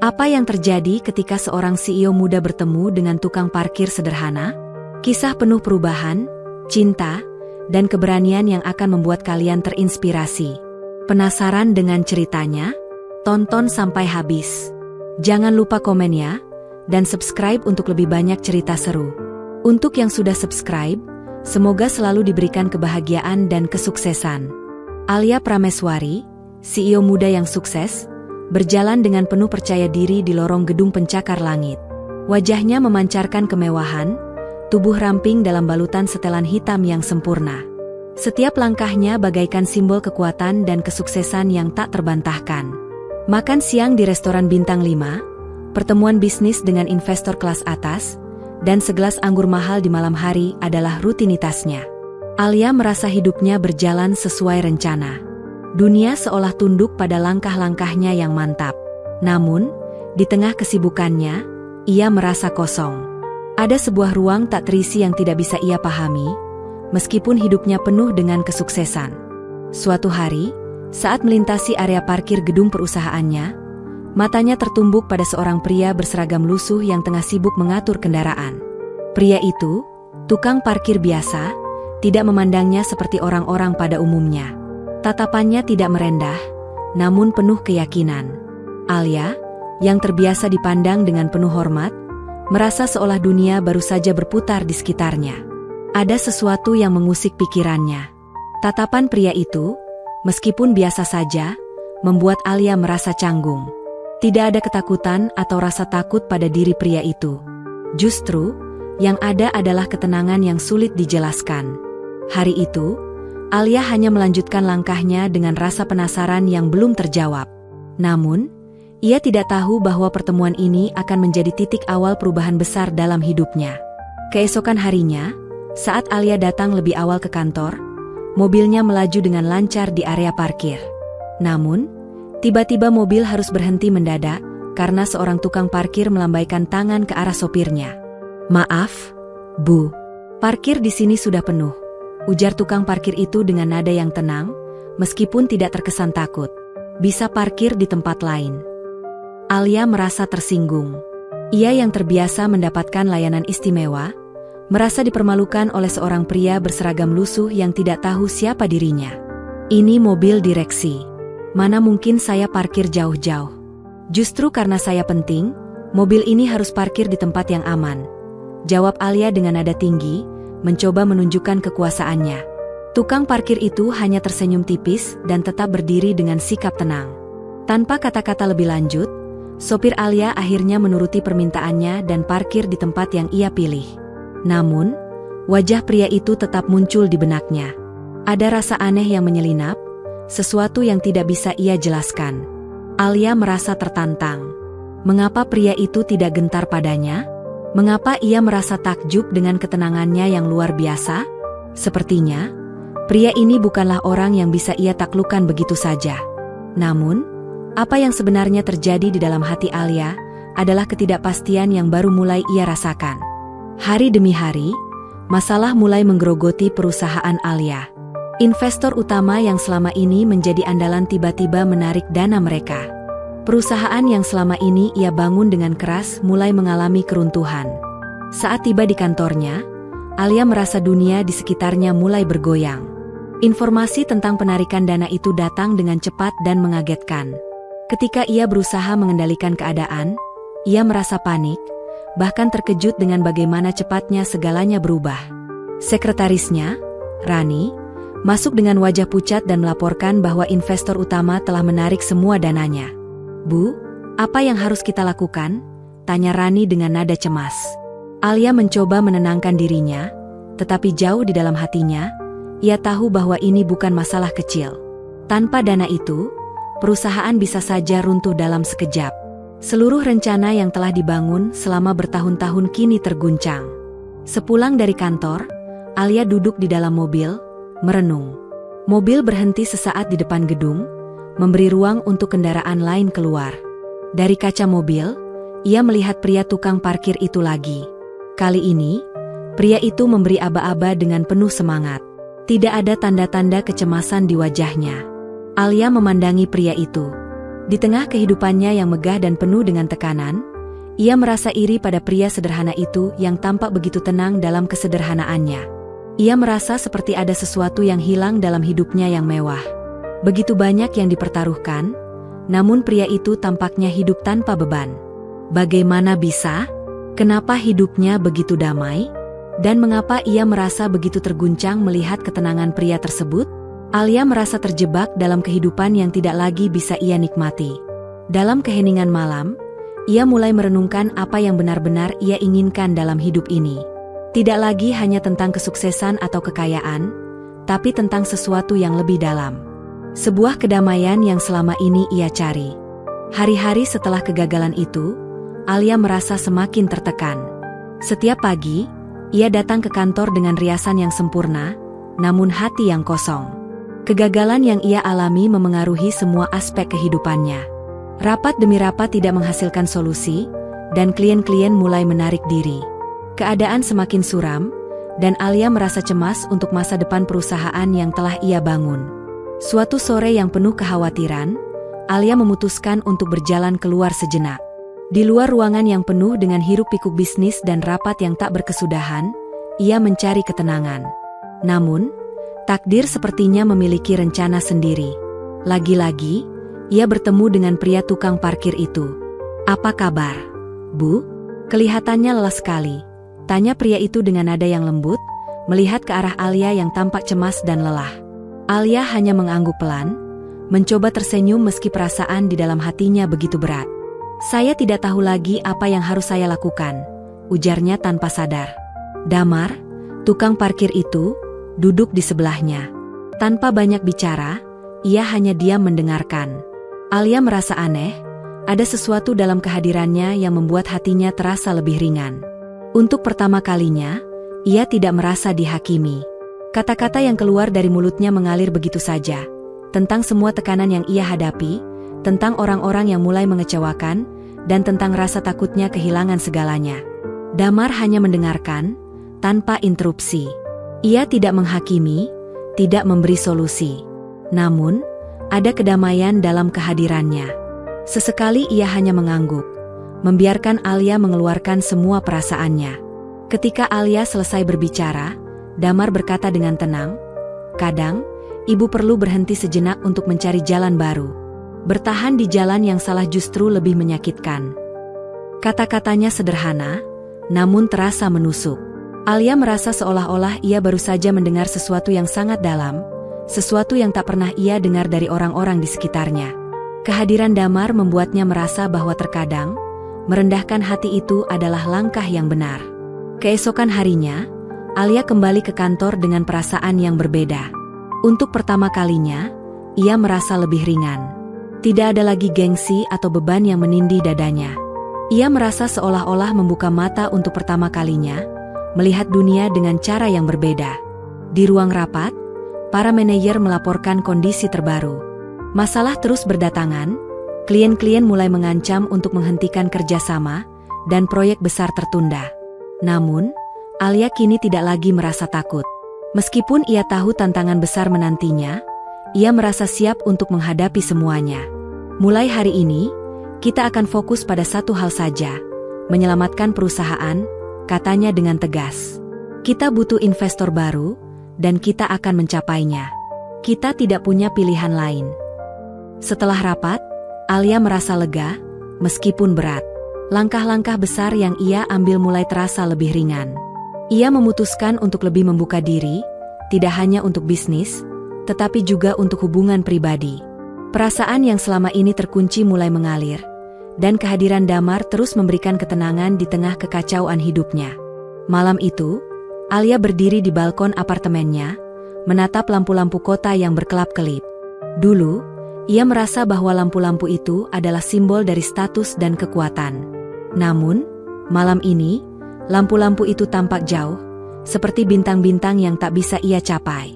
Apa yang terjadi ketika seorang CEO muda bertemu dengan tukang parkir sederhana? Kisah penuh perubahan, cinta, dan keberanian yang akan membuat kalian terinspirasi. Penasaran dengan ceritanya? Tonton sampai habis. Jangan lupa komen ya, dan subscribe untuk lebih banyak cerita seru. Untuk yang sudah subscribe, semoga selalu diberikan kebahagiaan dan kesuksesan. Alia Prameswari, CEO muda yang sukses, berjalan dengan penuh percaya diri di lorong gedung pencakar langit. Wajahnya memancarkan kemewahan, tubuh ramping dalam balutan setelan hitam yang sempurna. Setiap langkahnya bagaikan simbol kekuatan dan kesuksesan yang tak terbantahkan. Makan siang di restoran bintang 5, pertemuan bisnis dengan investor kelas atas, dan segelas anggur mahal di malam hari adalah rutinitasnya. Alia merasa hidupnya berjalan sesuai rencana. Dunia seolah tunduk pada langkah-langkahnya yang mantap. Namun, di tengah kesibukannya, ia merasa kosong. Ada sebuah ruang tak terisi yang tidak bisa ia pahami, meskipun hidupnya penuh dengan kesuksesan. Suatu hari, saat melintasi area parkir gedung perusahaannya, matanya tertumbuk pada seorang pria berseragam lusuh yang tengah sibuk mengatur kendaraan. Pria itu, tukang parkir biasa, tidak memandangnya seperti orang-orang pada umumnya. Tatapannya tidak merendah, namun penuh keyakinan. Alia, yang terbiasa dipandang dengan penuh hormat, merasa seolah dunia baru saja berputar di sekitarnya. Ada sesuatu yang mengusik pikirannya. Tatapan pria itu, meskipun biasa saja, membuat Alia merasa canggung. Tidak ada ketakutan atau rasa takut pada diri pria itu. Justru, yang ada adalah ketenangan yang sulit dijelaskan. Hari itu, Alia hanya melanjutkan langkahnya dengan rasa penasaran yang belum terjawab. Namun, ia tidak tahu bahwa pertemuan ini akan menjadi titik awal perubahan besar dalam hidupnya. Keesokan harinya, saat Alia datang lebih awal ke kantor, mobilnya melaju dengan lancar di area parkir. Namun, tiba-tiba mobil harus berhenti mendadak karena seorang tukang parkir melambaikan tangan ke arah sopirnya. "Maaf, Bu, parkir di sini sudah penuh," ujar tukang parkir itu dengan nada yang tenang, meskipun tidak terkesan takut. "Bisa parkir di tempat lain." Alia merasa tersinggung. Ia yang terbiasa mendapatkan layanan istimewa, merasa dipermalukan oleh seorang pria berseragam lusuh yang tidak tahu siapa dirinya. "Ini mobil direksi. Mana mungkin saya parkir jauh-jauh. Justru karena saya penting, mobil ini harus parkir di tempat yang aman," jawab Alia dengan nada tinggi, mencoba menunjukkan kekuasaannya. Tukang parkir itu hanya tersenyum tipis dan tetap berdiri dengan sikap tenang. Tanpa kata-kata lebih lanjut, sopir Alia akhirnya menuruti permintaannya dan parkir di tempat yang ia pilih. Namun, wajah pria itu tetap muncul di benaknya. Ada rasa aneh yang menyelinap, sesuatu yang tidak bisa ia jelaskan. Alia merasa tertantang. Mengapa pria itu tidak gentar padanya? Mengapa ia merasa takjub dengan ketenangannya yang luar biasa? Sepertinya, pria ini bukanlah orang yang bisa ia taklukkan begitu saja. Namun, apa yang sebenarnya terjadi di dalam hati Alia adalah ketidakpastian yang baru mulai ia rasakan. Hari demi hari, masalah mulai menggerogoti perusahaan Alia. Investor utama yang selama ini menjadi andalan tiba-tiba menarik dana mereka. Perusahaan yang selama ini ia bangun dengan keras mulai mengalami keruntuhan. Saat tiba di kantornya, Alia merasa dunia di sekitarnya mulai bergoyang. Informasi tentang penarikan dana itu datang dengan cepat dan mengagetkan. Ketika ia berusaha mengendalikan keadaan, ia merasa panik, bahkan terkejut dengan bagaimana cepatnya segalanya berubah. Sekretarisnya, Rani, masuk dengan wajah pucat dan melaporkan bahwa investor utama telah menarik semua dananya. "Bu, apa yang harus kita lakukan?" tanya Rani dengan nada cemas. Alia mencoba menenangkan dirinya, tetapi jauh di dalam hatinya, ia tahu bahwa ini bukan masalah kecil. Tanpa dana itu, perusahaan bisa saja runtuh dalam sekejap. Seluruh rencana yang telah dibangun selama bertahun-tahun kini terguncang. Sepulang dari kantor, Alia duduk di dalam mobil, merenung. Mobil berhenti sesaat di depan gedung, memberi ruang untuk kendaraan lain keluar. Dari kaca mobil, ia melihat pria tukang parkir itu lagi. Kali ini, pria itu memberi aba-aba dengan penuh semangat. Tidak ada tanda-tanda kecemasan di wajahnya. Alia memandangi pria itu. Di tengah kehidupannya yang megah dan penuh dengan tekanan, ia merasa iri pada pria sederhana itu yang tampak begitu tenang dalam kesederhanaannya. Ia merasa seperti ada sesuatu yang hilang dalam hidupnya yang mewah. Begitu banyak yang dipertaruhkan, namun pria itu tampaknya hidup tanpa beban. Bagaimana bisa? Kenapa hidupnya begitu damai? Dan mengapa ia merasa begitu terguncang melihat ketenangan pria tersebut? Alia merasa terjebak dalam kehidupan yang tidak lagi bisa ia nikmati. Dalam keheningan malam, ia mulai merenungkan apa yang benar-benar ia inginkan dalam hidup ini. Tidak lagi hanya tentang kesuksesan atau kekayaan, tapi tentang sesuatu yang lebih dalam. Sebuah kedamaian yang selama ini ia cari. Hari-hari setelah kegagalan itu, Alia merasa semakin tertekan. Setiap pagi, ia datang ke kantor dengan riasan yang sempurna, namun hati yang kosong. Kegagalan yang ia alami memengaruhi semua aspek kehidupannya. Rapat demi rapat tidak menghasilkan solusi, dan klien-klien mulai menarik diri. Keadaan semakin suram, dan Alia merasa cemas untuk masa depan perusahaan yang telah ia bangun. Suatu sore yang penuh kekhawatiran, Alia memutuskan untuk berjalan keluar sejenak. Di luar ruangan yang penuh dengan hiruk-pikuk bisnis dan rapat yang tak berkesudahan, ia mencari ketenangan. Namun, takdir sepertinya memiliki rencana sendiri. Lagi-lagi, ia bertemu dengan pria tukang parkir itu. "Apa kabar, Bu?" "Kelihatannya lelah sekali," tanya pria itu dengan nada yang lembut, melihat ke arah Alia yang tampak cemas dan lelah. Alia hanya mengangguk pelan, mencoba tersenyum meski perasaan di dalam hatinya begitu berat. "Saya tidak tahu lagi apa yang harus saya lakukan," ujarnya tanpa sadar. Damar, tukang parkir itu, duduk di sebelahnya. Tanpa banyak bicara, ia hanya diam mendengarkan. Alia merasa aneh, ada sesuatu dalam kehadirannya yang membuat hatinya terasa lebih ringan. Untuk pertama kalinya, ia tidak merasa dihakimi. Kata-kata yang keluar dari mulutnya mengalir begitu saja, tentang semua tekanan yang ia hadapi, tentang orang-orang yang mulai mengecewakan, dan tentang rasa takutnya kehilangan segalanya. Damar hanya mendengarkan, tanpa interupsi. Ia tidak menghakimi, tidak memberi solusi. Namun, ada kedamaian dalam kehadirannya. Sesekali ia hanya mengangguk, membiarkan Alia mengeluarkan semua perasaannya. Ketika Alia selesai berbicara, Damar berkata dengan tenang, "Kadang, ibu perlu berhenti sejenak untuk mencari jalan baru. Bertahan di jalan yang salah justru lebih menyakitkan." Kata-katanya sederhana, namun terasa menusuk. Alia merasa seolah-olah ia baru saja mendengar sesuatu yang sangat dalam, sesuatu yang tak pernah ia dengar dari orang-orang di sekitarnya. Kehadiran Damar membuatnya merasa bahwa terkadang, merendahkan hati itu adalah langkah yang benar. Keesokan harinya, Alia kembali ke kantor dengan perasaan yang berbeda. Untuk pertama kalinya, ia merasa lebih ringan. Tidak ada lagi gengsi atau beban yang menindih dadanya. Ia merasa seolah-olah membuka mata untuk pertama kalinya, melihat dunia dengan cara yang berbeda. Di ruang rapat, para manajer melaporkan kondisi terbaru. Masalah terus berdatangan, klien-klien mulai mengancam untuk menghentikan kerjasama, dan proyek besar tertunda. Namun, Alia kini tidak lagi merasa takut. Meskipun ia tahu tantangan besar menantinya, ia merasa siap untuk menghadapi semuanya. "Mulai hari ini, kita akan fokus pada satu hal saja, menyelamatkan perusahaan," katanya dengan tegas. "Kita butuh investor baru, dan kita akan mencapainya. Kita tidak punya pilihan lain." Setelah rapat, Alia merasa lega, meskipun berat. Langkah-langkah besar yang ia ambil mulai terasa lebih ringan. Ia memutuskan untuk lebih membuka diri, tidak hanya untuk bisnis, tetapi juga untuk hubungan pribadi. Perasaan yang selama ini terkunci mulai mengalir, dan kehadiran Damar terus memberikan ketenangan di tengah kekacauan hidupnya. Malam itu, Alia berdiri di balkon apartemennya, menatap lampu-lampu kota yang berkelap-kelip. Dulu, ia merasa bahwa lampu-lampu itu adalah simbol dari status dan kekuatan. Namun, malam ini, lampu-lampu itu tampak jauh, seperti bintang-bintang yang tak bisa ia capai.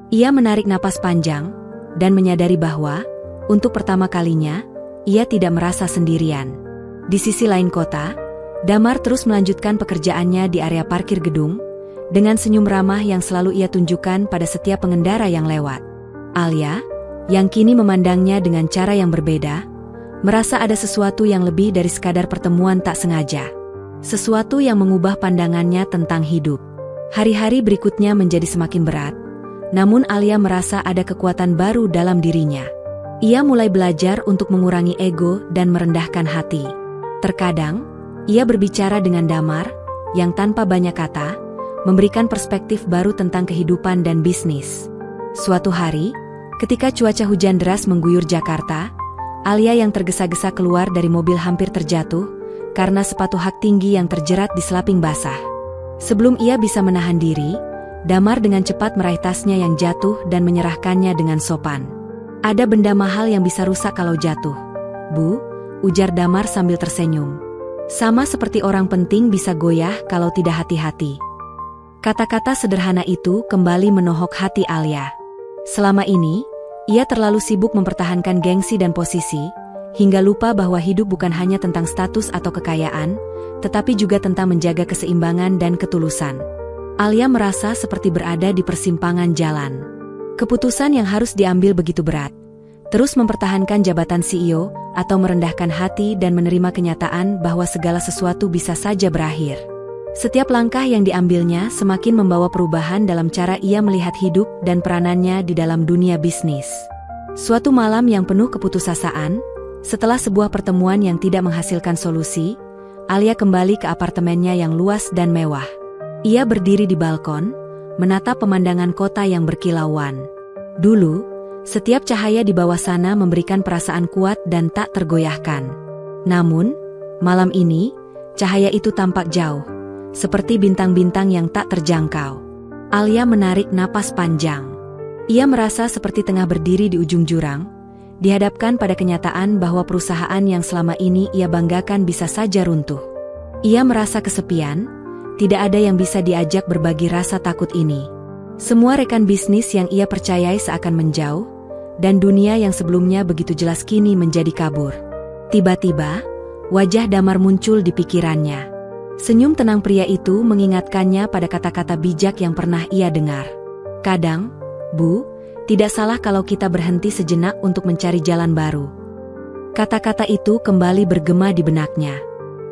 Ia menarik napas panjang, dan menyadari bahwa, untuk pertama kalinya, ia tidak merasa sendirian. Di sisi lain kota, Damar terus melanjutkan pekerjaannya di area parkir gedung, dengan senyum ramah yang selalu ia tunjukkan pada setiap pengendara yang lewat. Alia, yang kini memandangnya dengan cara yang berbeda, Merasa ada sesuatu yang lebih dari sekadar pertemuan tak sengaja. Sesuatu yang mengubah pandangannya tentang hidup. Hari-hari berikutnya menjadi semakin berat. Namun Alia merasa ada kekuatan baru dalam dirinya. Ia mulai belajar untuk mengurangi ego dan merendahkan hati. Terkadang, ia berbicara dengan damar, yang tanpa banyak kata, memberikan perspektif baru tentang kehidupan dan bisnis. Suatu hari, ketika cuaca hujan deras mengguyur Jakarta, Alia yang tergesa-gesa keluar dari mobil hampir terjatuh, karena sepatu hak tinggi yang terjerat di selaping basah. Sebelum ia bisa menahan diri, Damar dengan cepat meraih tasnya yang jatuh dan menyerahkannya dengan sopan. "Ada benda mahal yang bisa rusak kalau jatuh, Bu," ujar Damar sambil tersenyum. "Sama seperti orang penting bisa goyah kalau tidak hati-hati." Kata-kata sederhana itu kembali menohok hati Alia. Selama ini, ia terlalu sibuk mempertahankan gengsi dan posisi, hingga lupa bahwa hidup bukan hanya tentang status atau kekayaan, tetapi juga tentang menjaga keseimbangan dan ketulusan. Alia merasa seperti berada di persimpangan jalan. Keputusan yang harus diambil begitu berat. Terus mempertahankan jabatan CEO, atau merendahkan hati dan menerima kenyataan bahwa segala sesuatu bisa saja berakhir. Setiap langkah yang diambilnya semakin membawa perubahan dalam cara ia melihat hidup dan peranannya di dalam dunia bisnis. Suatu malam yang penuh keputusasaan, setelah sebuah pertemuan yang tidak menghasilkan solusi, Alia kembali ke apartemennya yang luas dan mewah. Ia berdiri di balkon, menatap pemandangan kota yang berkilauan. Dulu, setiap cahaya di bawah sana memberikan perasaan kuat dan tak tergoyahkan. Namun, malam ini, cahaya itu tampak jauh, seperti bintang-bintang yang tak terjangkau. Alia menarik napas panjang. Ia merasa seperti tengah berdiri di ujung jurang, dihadapkan pada kenyataan bahwa perusahaan yang selama ini ia banggakan bisa saja runtuh. Ia merasa kesepian, tidak ada yang bisa diajak berbagi rasa takut ini. Semua rekan bisnis yang ia percayai seakan menjauh, dan dunia yang sebelumnya begitu jelas kini menjadi kabur. Tiba-tiba, wajah Damar muncul di pikirannya. Senyum tenang pria itu mengingatkannya pada kata-kata bijak yang pernah ia dengar. "Kadang, Bu, tidak salah kalau kita berhenti sejenak untuk mencari jalan baru." Kata-kata itu kembali bergema di benaknya.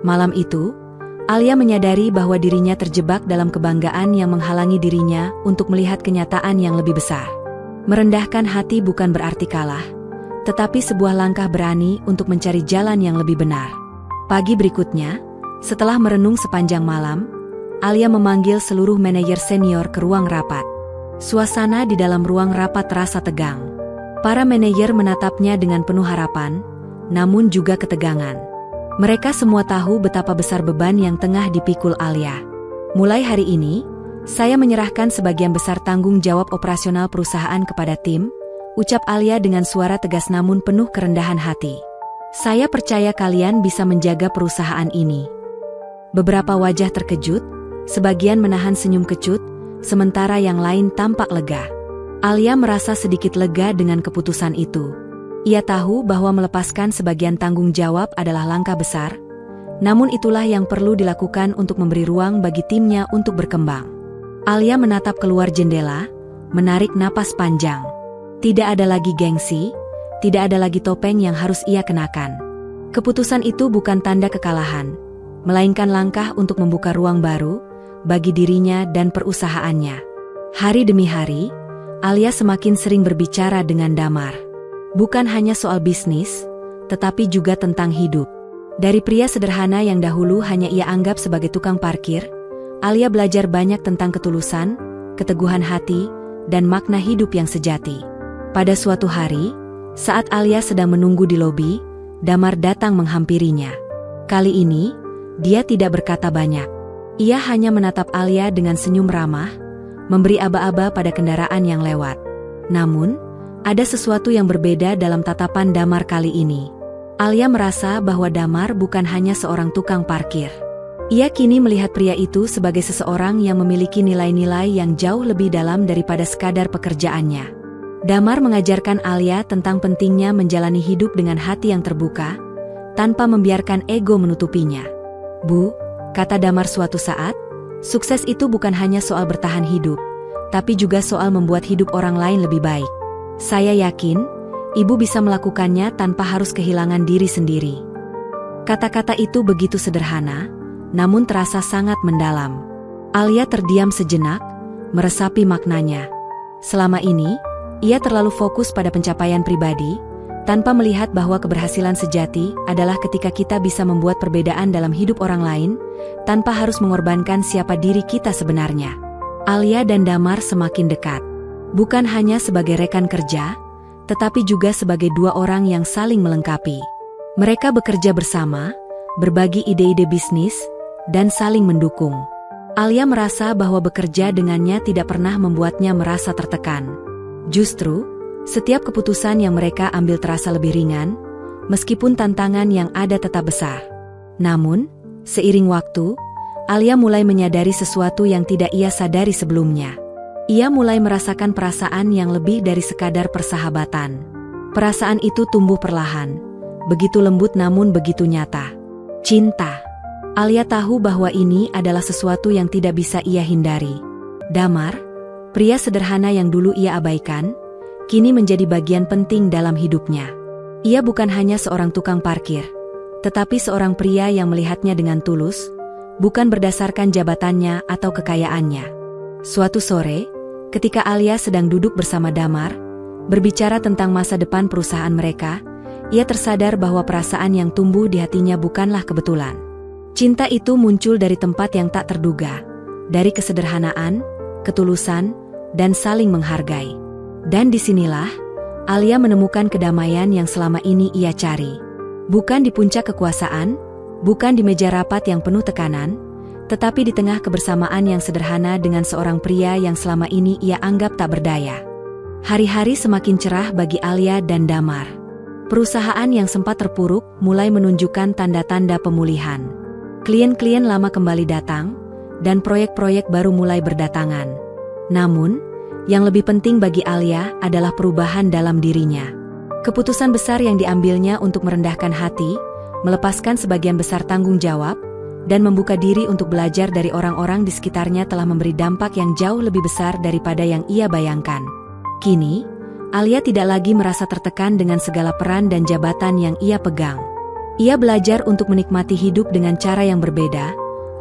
Malam itu, Alia menyadari bahwa dirinya terjebak dalam kebanggaan yang menghalangi dirinya untuk melihat kenyataan yang lebih besar. Merendahkan hati bukan berarti kalah, tetapi sebuah langkah berani untuk mencari jalan yang lebih benar. Pagi berikutnya, setelah merenung sepanjang malam, Alia memanggil seluruh manajer senior ke ruang rapat. Suasana di dalam ruang rapat terasa tegang. Para manajer menatapnya dengan penuh harapan, namun juga ketegangan. Mereka semua tahu betapa besar beban yang tengah dipikul Alia. "Mulai hari ini, saya menyerahkan sebagian besar tanggung jawab operasional perusahaan kepada tim," ucap Alia dengan suara tegas namun penuh kerendahan hati. "Saya percaya kalian bisa menjaga perusahaan ini." Beberapa wajah terkejut, sebagian menahan senyum kecut, sementara yang lain tampak lega. Alia merasa sedikit lega dengan keputusan itu. Ia tahu bahwa melepaskan sebagian tanggung jawab adalah langkah besar, namun itulah yang perlu dilakukan untuk memberi ruang bagi timnya untuk berkembang. Alia menatap keluar jendela, menarik napas panjang. Tidak ada lagi gengsi, tidak ada lagi topeng yang harus ia kenakan. Keputusan itu bukan tanda kekalahan, melainkan langkah untuk membuka ruang baru bagi dirinya dan perusahaannya. Hari demi hari, Alia semakin sering berbicara dengan Damar. Bukan hanya soal bisnis, tetapi juga tentang hidup. Dari pria sederhana yang dahulu hanya ia anggap sebagai tukang parkir, Alia belajar banyak tentang ketulusan, keteguhan hati, dan makna hidup yang sejati. Pada suatu hari, saat Alia sedang menunggu di lobi, Damar datang menghampirinya. Kali ini, dia tidak berkata banyak. Ia hanya menatap Alia dengan senyum ramah, memberi aba-aba pada kendaraan yang lewat. Namun, ada sesuatu yang berbeda dalam tatapan Damar kali ini. Alia merasa bahwa Damar bukan hanya seorang tukang parkir. Ia kini melihat pria itu sebagai seseorang yang memiliki nilai-nilai yang jauh lebih dalam daripada sekadar pekerjaannya. Damar mengajarkan Alia tentang pentingnya menjalani hidup dengan hati yang terbuka, tanpa membiarkan ego menutupinya. "Bu," kata Damar suatu saat, "sukses itu bukan hanya soal bertahan hidup, tapi juga soal membuat hidup orang lain lebih baik. Saya yakin, ibu bisa melakukannya tanpa harus kehilangan diri sendiri. Kata-kata itu begitu sederhana, namun terasa sangat mendalam. Alia terdiam sejenak, meresapi maknanya. Selama ini, ia terlalu fokus pada pencapaian pribadi, tanpa melihat bahwa keberhasilan sejati adalah ketika kita bisa membuat perbedaan dalam hidup orang lain, tanpa harus mengorbankan siapa diri kita sebenarnya. Alia dan Damar semakin dekat. Bukan hanya sebagai rekan kerja, tetapi juga sebagai dua orang yang saling melengkapi. Mereka bekerja bersama, berbagi ide-ide bisnis, dan saling mendukung. Alia merasa bahwa bekerja dengannya tidak pernah membuatnya merasa tertekan. Justru, setiap keputusan yang mereka ambil terasa lebih ringan, meskipun tantangan yang ada tetap besar. Namun, seiring waktu, Alia mulai menyadari sesuatu yang tidak ia sadari sebelumnya. Ia mulai merasakan perasaan yang lebih dari sekadar persahabatan. Perasaan itu tumbuh perlahan, begitu lembut namun begitu nyata. Cinta. Alia tahu bahwa ini adalah sesuatu yang tidak bisa ia hindari. Damar, pria sederhana yang dulu ia abaikan, kini menjadi bagian penting dalam hidupnya. Ia bukan hanya seorang tukang parkir, tetapi seorang pria yang melihatnya dengan tulus, bukan berdasarkan jabatannya atau kekayaannya. Suatu sore, ketika Alia sedang duduk bersama Damar, berbicara tentang masa depan perusahaan mereka, ia tersadar bahwa perasaan yang tumbuh di hatinya bukanlah kebetulan. Cinta itu muncul dari tempat yang tak terduga, dari kesederhanaan, ketulusan, dan saling menghargai. Dan disinilah, Alia menemukan kedamaian yang selama ini ia cari. Bukan di puncak kekuasaan, bukan di meja rapat yang penuh tekanan, tetapi di tengah kebersamaan yang sederhana dengan seorang pria yang selama ini ia anggap tak berdaya. Hari-hari semakin cerah bagi Alia dan Damar. Perusahaan yang sempat terpuruk mulai menunjukkan tanda-tanda pemulihan. Klien-klien lama kembali datang, dan proyek-proyek baru mulai berdatangan. Namun, yang lebih penting bagi Alia adalah perubahan dalam dirinya. Keputusan besar yang diambilnya untuk merendahkan hati, melepaskan sebagian besar tanggung jawab, dan membuka diri untuk belajar dari orang-orang di sekitarnya telah memberi dampak yang jauh lebih besar daripada yang ia bayangkan. Kini, Alia tidak lagi merasa tertekan dengan segala peran dan jabatan yang ia pegang. Ia belajar untuk menikmati hidup dengan cara yang berbeda,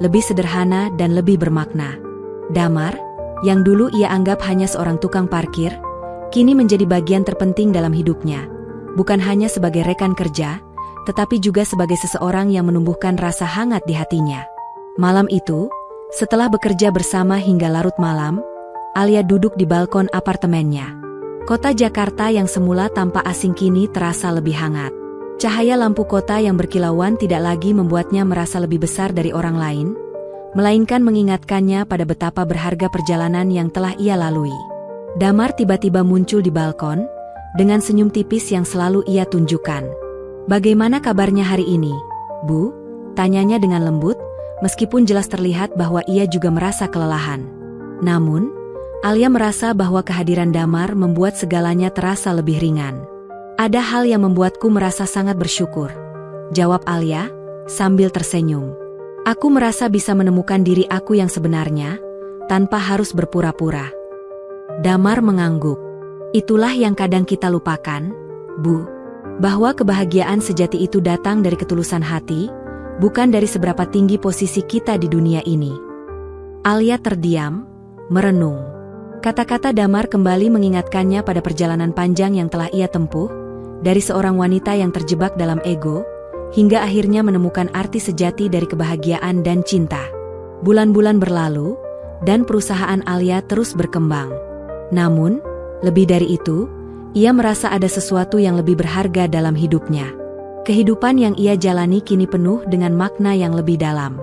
lebih sederhana dan lebih bermakna. Damar, yang dulu ia anggap hanya seorang tukang parkir, kini menjadi bagian terpenting dalam hidupnya, bukan hanya sebagai rekan kerja, tetapi juga sebagai seseorang yang menumbuhkan rasa hangat di hatinya. Malam itu, setelah bekerja bersama hingga larut malam, Alia duduk di balkon apartemennya. Kota Jakarta yang semula tampak asing kini terasa lebih hangat. Cahaya lampu kota yang berkilauan tidak lagi membuatnya merasa lebih besar dari orang lain, melainkan mengingatkannya pada betapa berharga perjalanan yang telah ia lalui. Damar tiba-tiba muncul di balkon, dengan senyum tipis yang selalu ia tunjukkan. "Bagaimana kabarnya hari ini, Bu?" tanyanya dengan lembut, meskipun jelas terlihat bahwa ia juga merasa kelelahan. Namun, Alia merasa bahwa kehadiran Damar membuat segalanya terasa lebih ringan. "Ada hal yang membuatku merasa sangat bersyukur," jawab Alia, sambil tersenyum. "Aku merasa bisa menemukan diri aku yang sebenarnya, tanpa harus berpura-pura." Damar mengangguk. "Itulah yang kadang kita lupakan, Bu. Bahwa kebahagiaan sejati itu datang dari ketulusan hati, bukan dari seberapa tinggi posisi kita di dunia ini." Alia terdiam, merenung. Kata-kata Damar kembali mengingatkannya pada perjalanan panjang yang telah ia tempuh, dari seorang wanita yang terjebak dalam ego, hingga akhirnya menemukan arti sejati dari kebahagiaan dan cinta. Bulan-bulan berlalu, dan perusahaan Alia terus berkembang. Namun, lebih dari itu, ia merasa ada sesuatu yang lebih berharga dalam hidupnya. Kehidupan yang ia jalani kini penuh dengan makna yang lebih dalam.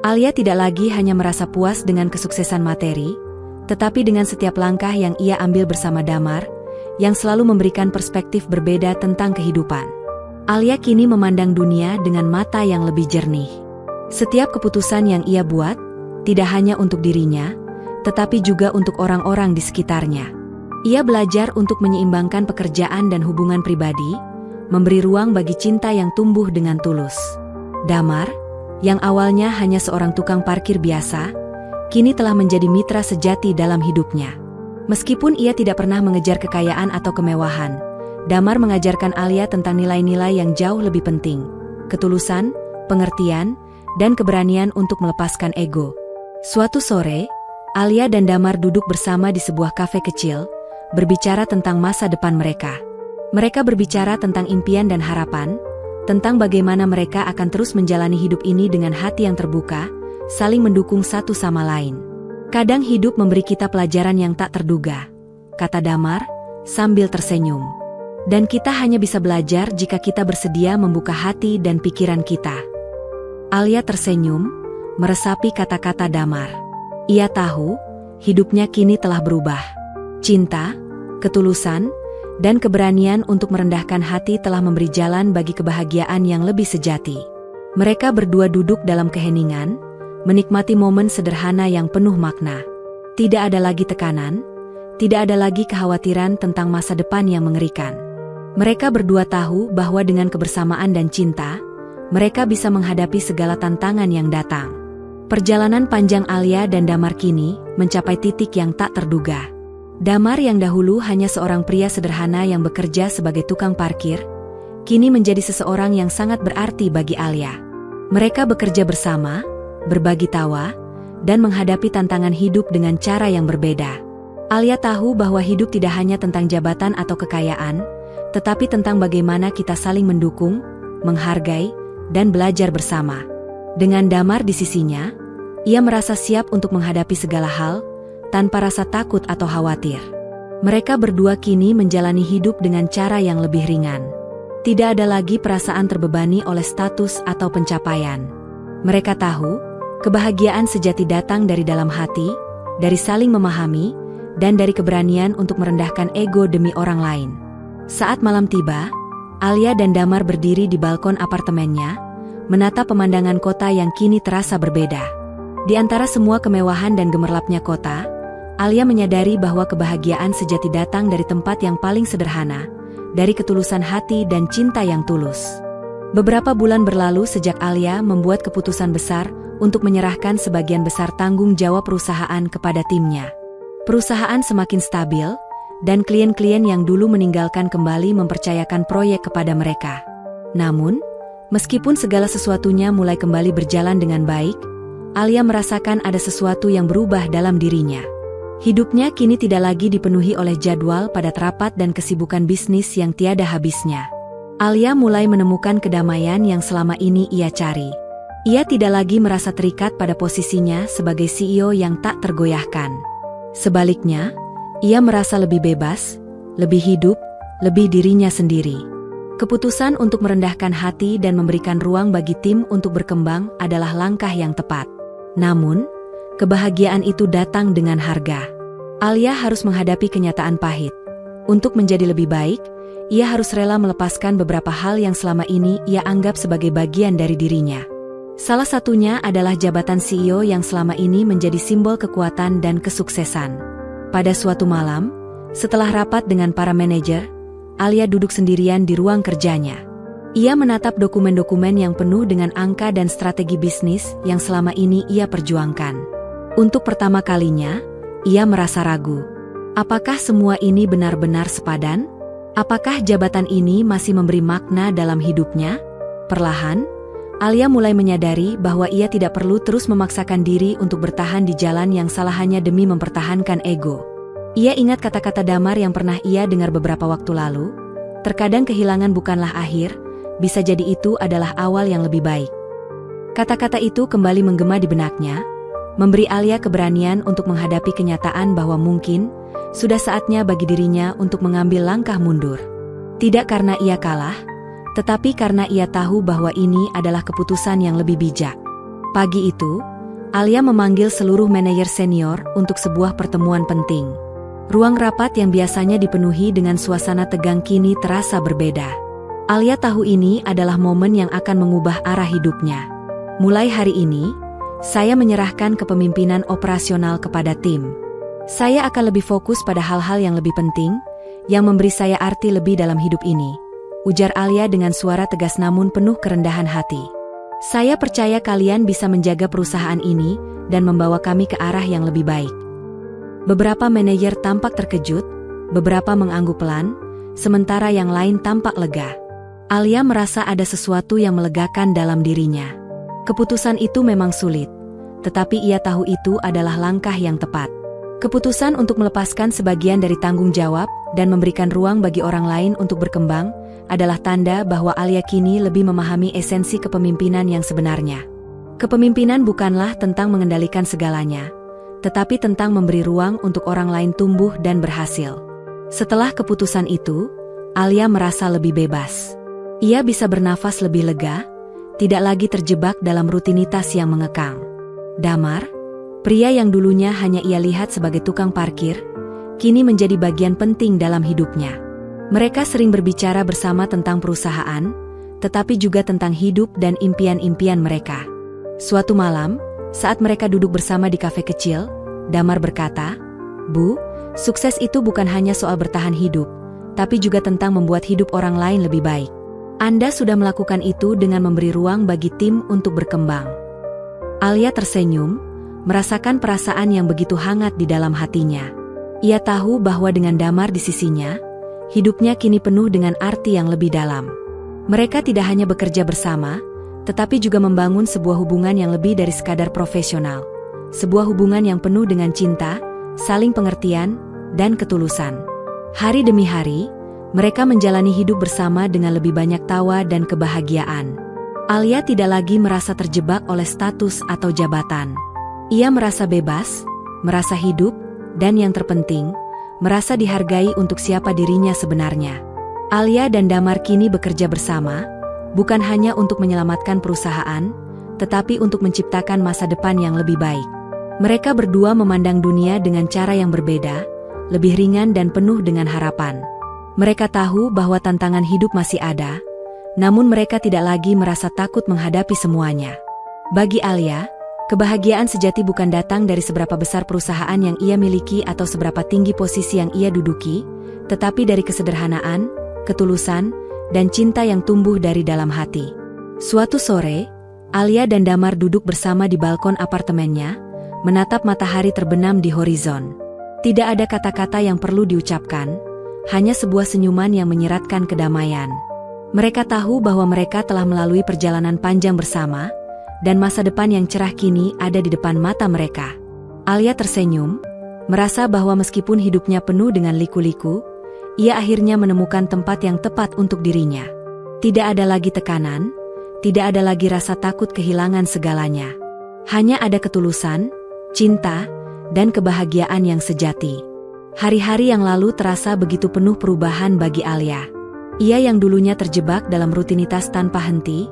Alia tidak lagi hanya merasa puas dengan kesuksesan materi, tetapi dengan setiap langkah yang ia ambil bersama Damar, yang selalu memberikan perspektif berbeda tentang kehidupan. Alia kini memandang dunia dengan mata yang lebih jernih. Setiap keputusan yang ia buat, tidak hanya untuk dirinya, tetapi juga untuk orang-orang di sekitarnya. Ia belajar untuk menyeimbangkan pekerjaan dan hubungan pribadi, memberi ruang bagi cinta yang tumbuh dengan tulus. Damar, yang awalnya hanya seorang tukang parkir biasa, kini telah menjadi mitra sejati dalam hidupnya. Meskipun ia tidak pernah mengejar kekayaan atau kemewahan, Damar mengajarkan Alia tentang nilai-nilai yang jauh lebih penting, ketulusan, pengertian, dan keberanian untuk melepaskan ego. Suatu sore, Alia dan Damar duduk bersama di sebuah kafe kecil, berbicara tentang masa depan mereka. Mereka berbicara tentang impian dan harapan, tentang bagaimana mereka akan terus menjalani hidup ini dengan hati yang terbuka, saling mendukung satu sama lain. Kadang hidup memberi kita pelajaran yang tak terduga, kata Damar, sambil tersenyum. Dan kita hanya bisa belajar jika kita bersedia membuka hati dan pikiran kita. Alia tersenyum, meresapi kata-kata Damar. Ia tahu, hidupnya kini telah berubah. Cinta, ketulusan, dan keberanian untuk merendahkan hati telah memberi jalan bagi kebahagiaan yang lebih sejati. Mereka berdua duduk dalam keheningan, menikmati momen sederhana yang penuh makna. Tidak ada lagi tekanan, tidak ada lagi kekhawatiran tentang masa depan yang mengerikan. Mereka berdua tahu bahwa dengan kebersamaan dan cinta, mereka bisa menghadapi segala tantangan yang datang. Perjalanan panjang Alia dan Damar kini mencapai titik yang tak terduga. Damar yang dahulu hanya seorang pria sederhana yang bekerja sebagai tukang parkir, kini menjadi seseorang yang sangat berarti bagi Alia. Mereka bekerja bersama, berbagi tawa, dan menghadapi tantangan hidup dengan cara yang berbeda. Alia tahu bahwa hidup tidak hanya tentang jabatan atau kekayaan, tetapi tentang bagaimana kita saling mendukung, menghargai, dan belajar bersama. Dengan Damar di sisinya, ia merasa siap untuk menghadapi segala hal, tanpa rasa takut atau khawatir. Mereka berdua kini menjalani hidup dengan cara yang lebih ringan. Tidak ada lagi perasaan terbebani oleh status atau pencapaian. Mereka tahu, kebahagiaan sejati datang dari dalam hati, dari saling memahami, dan dari keberanian untuk merendahkan ego demi orang lain. Saat malam tiba, Alia dan Damar berdiri di balkon apartemennya, menatap pemandangan kota yang kini terasa berbeda. Di antara semua kemewahan dan gemerlapnya kota, Alia menyadari bahwa kebahagiaan sejati datang dari tempat yang paling sederhana, dari ketulusan hati dan cinta yang tulus. Beberapa bulan berlalu sejak Alia membuat keputusan besar untuk menyerahkan sebagian besar tanggung jawab perusahaan kepada timnya. Perusahaan semakin stabil, dan klien-klien yang dulu meninggalkan kembali mempercayakan proyek kepada mereka. Namun, meskipun segala sesuatunya mulai kembali berjalan dengan baik, Alia merasakan ada sesuatu yang berubah dalam dirinya. Hidupnya kini tidak lagi dipenuhi oleh jadwal padat rapat dan kesibukan bisnis yang tiada habisnya. Alia mulai menemukan kedamaian yang selama ini ia cari. Ia tidak lagi merasa terikat pada posisinya sebagai CEO yang tak tergoyahkan. Sebaliknya, ia merasa lebih bebas, lebih hidup, lebih dirinya sendiri. Keputusan untuk merendahkan hati dan memberikan ruang bagi tim untuk berkembang adalah langkah yang tepat. Namun, kebahagiaan itu datang dengan harga. Alia harus menghadapi kenyataan pahit. Untuk menjadi lebih baik, ia harus rela melepaskan beberapa hal yang selama ini ia anggap sebagai bagian dari dirinya. Salah satunya adalah jabatan CEO yang selama ini menjadi simbol kekuatan dan kesuksesan. Pada suatu malam, setelah rapat dengan para manajer, Alia duduk sendirian di ruang kerjanya. Ia menatap dokumen-dokumen yang penuh dengan angka dan strategi bisnis yang selama ini ia perjuangkan. Untuk pertama kalinya, ia merasa ragu. Apakah semua ini benar-benar sepadan? Apakah jabatan ini masih memberi makna dalam hidupnya? Perlahan, Alia mulai menyadari bahwa ia tidak perlu terus memaksakan diri untuk bertahan di jalan yang salah hanya demi mempertahankan ego. Ia ingat kata-kata Damar yang pernah ia dengar beberapa waktu lalu, terkadang kehilangan bukanlah akhir, bisa jadi itu adalah awal yang lebih baik. Kata-kata itu kembali menggema di benaknya, memberi Alia keberanian untuk menghadapi kenyataan bahwa mungkin sudah saatnya bagi dirinya untuk mengambil langkah mundur. Tidak karena ia kalah, tetapi karena ia tahu bahwa ini adalah keputusan yang lebih bijak. Pagi itu, Alia memanggil seluruh manajer senior untuk sebuah pertemuan penting. Ruang rapat yang biasanya dipenuhi dengan suasana tegang kini terasa berbeda. Alia tahu ini adalah momen yang akan mengubah arah hidupnya. Mulai hari ini, saya menyerahkan kepemimpinan operasional kepada tim. Saya akan lebih fokus pada hal-hal yang lebih penting, yang memberi saya arti lebih dalam hidup ini, ujar Alia dengan suara tegas namun penuh kerendahan hati. Saya percaya kalian bisa menjaga perusahaan ini dan membawa kami ke arah yang lebih baik. Beberapa manajer tampak terkejut, beberapa mengangguk pelan, sementara yang lain tampak lega. Alia merasa ada sesuatu yang melegakan dalam dirinya. Keputusan itu memang sulit, tetapi ia tahu itu adalah langkah yang tepat. Keputusan untuk melepaskan sebagian dari tanggung jawab dan memberikan ruang bagi orang lain untuk berkembang adalah tanda bahwa Alia kini lebih memahami esensi kepemimpinan yang sebenarnya. Kepemimpinan bukanlah tentang mengendalikan segalanya, tetapi tentang memberi ruang untuk orang lain tumbuh dan berhasil. Setelah keputusan itu, Alia merasa lebih bebas. Ia bisa bernafas lebih lega, tidak lagi terjebak dalam rutinitas yang mengekang. Damar, pria yang dulunya hanya ia lihat sebagai tukang parkir, kini menjadi bagian penting dalam hidupnya. Mereka sering berbicara bersama tentang perusahaan, tetapi juga tentang hidup dan impian-impian mereka. Suatu malam, saat mereka duduk bersama di kafe kecil, Damar berkata, "Bu, sukses itu bukan hanya soal bertahan hidup, tapi juga tentang membuat hidup orang lain lebih baik. Anda sudah melakukan itu dengan memberi ruang bagi tim untuk berkembang." Alia tersenyum, merasakan perasaan yang begitu hangat di dalam hatinya. Ia tahu bahwa dengan Damar di sisinya, hidupnya kini penuh dengan arti yang lebih dalam. Mereka tidak hanya bekerja bersama, tetapi juga membangun sebuah hubungan yang lebih dari sekadar profesional. Sebuah hubungan yang penuh dengan cinta, saling pengertian, dan ketulusan. Hari demi hari, mereka menjalani hidup bersama dengan lebih banyak tawa dan kebahagiaan. Alia tidak lagi merasa terjebak oleh status atau jabatan. Ia merasa bebas, merasa hidup, dan yang terpenting, merasa dihargai untuk siapa dirinya sebenarnya. Alia dan Damar kini bekerja bersama, bukan hanya untuk menyelamatkan perusahaan, tetapi untuk menciptakan masa depan yang lebih baik. Mereka berdua memandang dunia dengan cara yang berbeda, lebih ringan dan penuh dengan harapan. Mereka tahu bahwa tantangan hidup masih ada, namun mereka tidak lagi merasa takut menghadapi semuanya. Bagi Alia, kebahagiaan sejati bukan datang dari seberapa besar perusahaan yang ia miliki atau seberapa tinggi posisi yang ia duduki, tetapi dari kesederhanaan, ketulusan, dan cinta yang tumbuh dari dalam hati. Suatu sore, Alia dan Damar duduk bersama di balkon apartemennya, menatap matahari terbenam di horizon. Tidak ada kata-kata yang perlu diucapkan, hanya sebuah senyuman yang menyeratkan kedamaian. Mereka tahu bahwa mereka telah melalui perjalanan panjang bersama, dan masa depan yang cerah kini ada di depan mata mereka. Alia tersenyum, merasa bahwa meskipun hidupnya penuh dengan liku-liku, ia akhirnya menemukan tempat yang tepat untuk dirinya. Tidak ada lagi tekanan, tidak ada lagi rasa takut kehilangan segalanya. Hanya ada ketulusan, cinta, dan kebahagiaan yang sejati. Hari-hari yang lalu terasa begitu penuh perubahan bagi Alia. Ia yang dulunya terjebak dalam rutinitas tanpa henti,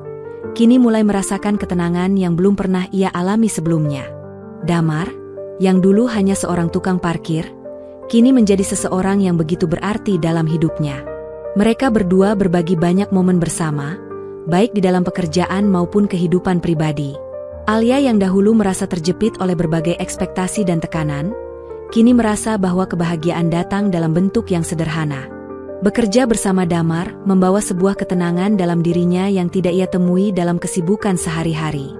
kini mulai merasakan ketenangan yang belum pernah ia alami sebelumnya. Damar, yang dulu hanya seorang tukang parkir, kini menjadi seseorang yang begitu berarti dalam hidupnya. Mereka berdua berbagi banyak momen bersama, baik di dalam pekerjaan maupun kehidupan pribadi. Alia yang dahulu merasa terjepit oleh berbagai ekspektasi dan tekanan, kini merasa bahwa kebahagiaan datang dalam bentuk yang sederhana. Bekerja bersama Damar membawa sebuah ketenangan dalam dirinya yang tidak ia temui dalam kesibukan sehari-hari.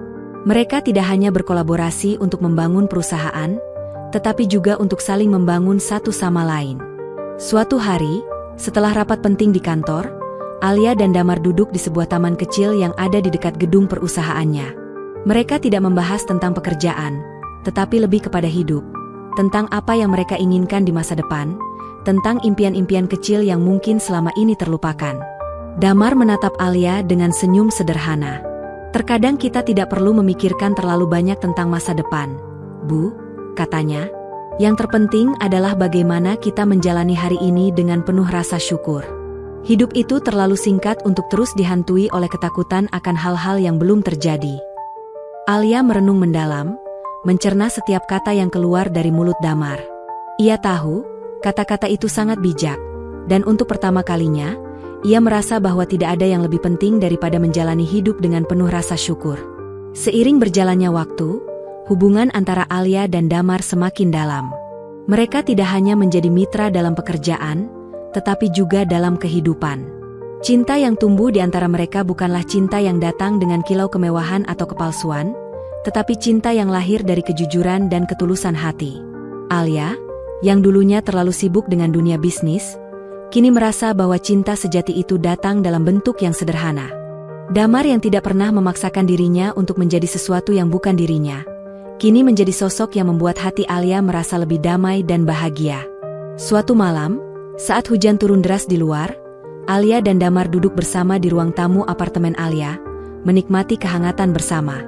Mereka tidak hanya berkolaborasi untuk membangun perusahaan, tetapi juga untuk saling membangun satu sama lain. Suatu hari, setelah rapat penting di kantor, Alia dan Damar duduk di sebuah taman kecil yang ada di dekat gedung perusahaannya. Mereka tidak membahas tentang pekerjaan, tetapi lebih kepada hidup, tentang apa yang mereka inginkan di masa depan, tentang impian-impian kecil yang mungkin selama ini terlupakan. Damar menatap Alia dengan senyum sederhana. "Terkadang kita tidak perlu memikirkan terlalu banyak tentang masa depan, Bu," katanya. "Yang terpenting adalah bagaimana kita menjalani hari ini dengan penuh rasa syukur. Hidup itu terlalu singkat untuk terus dihantui oleh ketakutan akan hal-hal yang belum terjadi." Alia merenung mendalam, mencerna setiap kata yang keluar dari mulut Damar. Ia tahu, kata-kata itu sangat bijak, dan untuk pertama kalinya, ia merasa bahwa tidak ada yang lebih penting daripada menjalani hidup dengan penuh rasa syukur. Seiring berjalannya waktu, hubungan antara Alia dan Damar semakin dalam. Mereka tidak hanya menjadi mitra dalam pekerjaan, tetapi juga dalam kehidupan. Cinta yang tumbuh di antara mereka bukanlah cinta yang datang dengan kilau kemewahan atau kepalsuan, tetapi cinta yang lahir dari kejujuran dan ketulusan hati. Alia, yang dulunya terlalu sibuk dengan dunia bisnis, kini merasa bahwa cinta sejati itu datang dalam bentuk yang sederhana. Damar yang tidak pernah memaksakan dirinya untuk menjadi sesuatu yang bukan dirinya, kini menjadi sosok yang membuat hati Alia merasa lebih damai dan bahagia. Suatu malam, saat hujan turun deras di luar, Alia dan Damar duduk bersama di ruang tamu apartemen Alia, menikmati kehangatan bersama.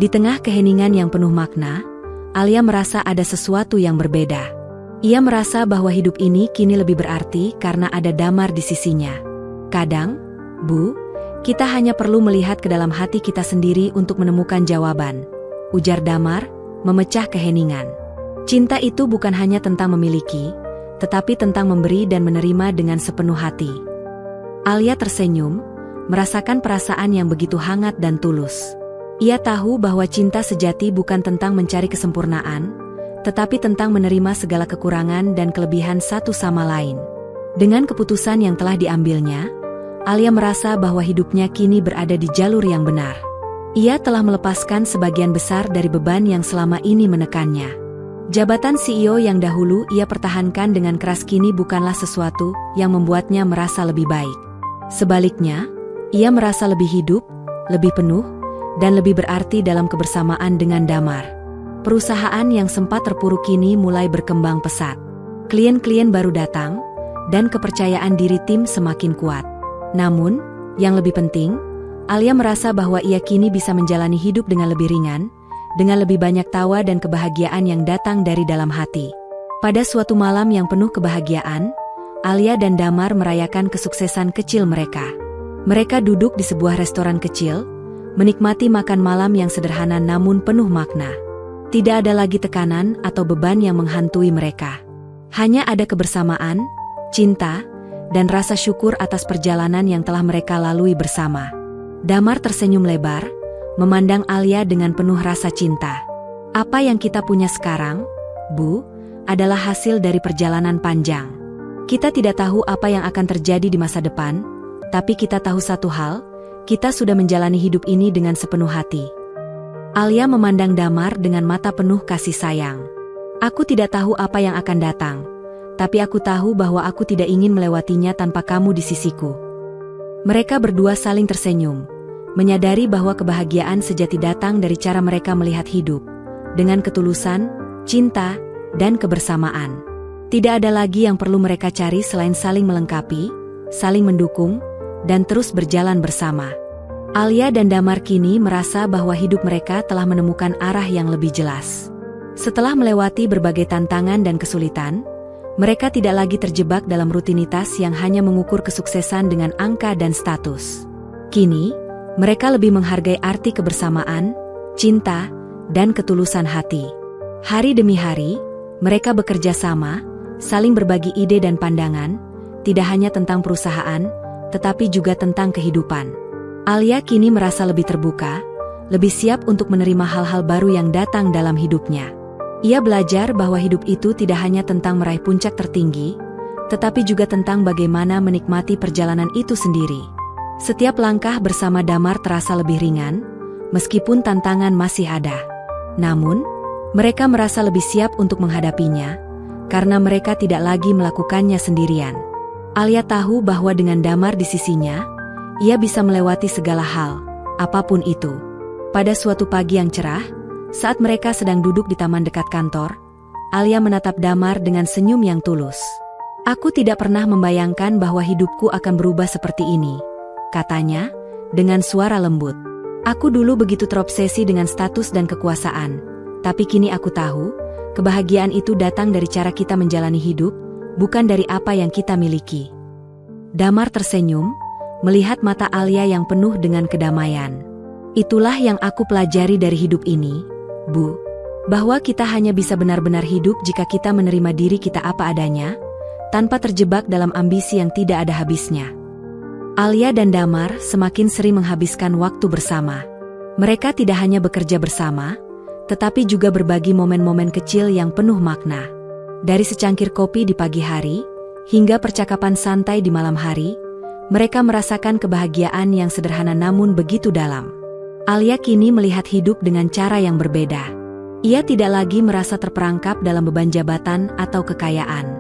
Di tengah keheningan yang penuh makna, Alia merasa ada sesuatu yang berbeda. Ia merasa bahwa hidup ini kini lebih berarti karena ada Damar di sisinya. Kadang, Bu, kita hanya perlu melihat ke dalam hati kita sendiri untuk menemukan jawaban, ujar Damar, memecah keheningan. Cinta itu bukan hanya tentang memiliki, tetapi tentang memberi dan menerima dengan sepenuh hati. Alia tersenyum, merasakan perasaan yang begitu hangat dan tulus. Ia tahu bahwa cinta sejati bukan tentang mencari kesempurnaan, tetapi tentang menerima segala kekurangan dan kelebihan satu sama lain. Dengan keputusan yang telah diambilnya, Alia merasa bahwa hidupnya kini berada di jalur yang benar. Ia telah melepaskan sebagian besar dari beban yang selama ini menekannya. Jabatan CEO yang dahulu ia pertahankan dengan keras kini bukanlah sesuatu yang membuatnya merasa lebih baik. Sebaliknya, ia merasa lebih hidup, lebih penuh, dan lebih berarti dalam kebersamaan dengan Damar. Perusahaan yang sempat terpuruk kini mulai berkembang pesat. Klien-klien baru datang, dan kepercayaan diri tim semakin kuat. Namun, yang lebih penting, Alia merasa bahwa ia kini bisa menjalani hidup dengan lebih ringan, dengan lebih banyak tawa dan kebahagiaan yang datang dari dalam hati. Pada suatu malam yang penuh kebahagiaan, Alia dan Damar merayakan kesuksesan kecil mereka. Mereka duduk di sebuah restoran kecil, menikmati makan malam yang sederhana namun penuh makna. Tidak ada lagi tekanan atau beban yang menghantui mereka. Hanya ada kebersamaan, cinta, dan rasa syukur atas perjalanan yang telah mereka lalui bersama. Damar tersenyum lebar, memandang Alia dengan penuh rasa cinta. Apa yang kita punya sekarang, Bu, adalah hasil dari perjalanan panjang. Kita tidak tahu apa yang akan terjadi di masa depan, tapi kita tahu satu hal, kita sudah menjalani hidup ini dengan sepenuh hati. Alia memandang Damar dengan mata penuh kasih sayang. Aku tidak tahu apa yang akan datang, tapi aku tahu bahwa aku tidak ingin melewatinya tanpa kamu di sisiku. Mereka berdua saling tersenyum, menyadari bahwa kebahagiaan sejati datang dari cara mereka melihat hidup, dengan ketulusan, cinta, dan kebersamaan. Tidak ada lagi yang perlu mereka cari selain saling melengkapi, saling mendukung, dan terus berjalan bersama. Alia dan Damar kini merasa bahwa hidup mereka telah menemukan arah yang lebih jelas. Setelah melewati berbagai tantangan dan kesulitan, mereka tidak lagi terjebak dalam rutinitas yang hanya mengukur kesuksesan dengan angka dan status. Kini, mereka lebih menghargai arti kebersamaan, cinta, dan ketulusan hati. Hari demi hari, mereka bekerja sama, saling berbagi ide dan pandangan, tidak hanya tentang perusahaan, tetapi juga tentang kehidupan. Alia kini merasa lebih terbuka, lebih siap untuk menerima hal-hal baru yang datang dalam hidupnya. Ia belajar bahwa hidup itu tidak hanya tentang meraih puncak tertinggi, tetapi juga tentang bagaimana menikmati perjalanan itu sendiri. Setiap langkah bersama Damar terasa lebih ringan, meskipun tantangan masih ada. Namun, mereka merasa lebih siap untuk menghadapinya, karena mereka tidak lagi melakukannya sendirian. Alia tahu bahwa dengan Damar di sisinya, ia bisa melewati segala hal, apapun itu. Pada suatu pagi yang cerah, saat mereka sedang duduk di taman dekat kantor, Alia menatap Damar dengan senyum yang tulus. Aku tidak pernah membayangkan bahwa hidupku akan berubah seperti ini, katanya, dengan suara lembut. Aku dulu begitu terobsesi dengan status dan kekuasaan, tapi kini aku tahu, kebahagiaan itu datang dari cara kita menjalani hidup, bukan dari apa yang kita miliki. Damar tersenyum, melihat mata Alia yang penuh dengan kedamaian. Itulah yang aku pelajari dari hidup ini, Bu. Bahwa kita hanya bisa benar-benar hidup jika kita menerima diri kita apa adanya, tanpa terjebak dalam ambisi yang tidak ada habisnya. Alia dan Damar semakin sering menghabiskan waktu bersama. Mereka tidak hanya bekerja bersama, tetapi juga berbagi momen-momen kecil yang penuh makna. Dari secangkir kopi di pagi hari, hingga percakapan santai di malam hari, mereka merasakan kebahagiaan yang sederhana namun begitu dalam. Alia kini melihat hidup dengan cara yang berbeda. Ia tidak lagi merasa terperangkap dalam beban jabatan atau kekayaan.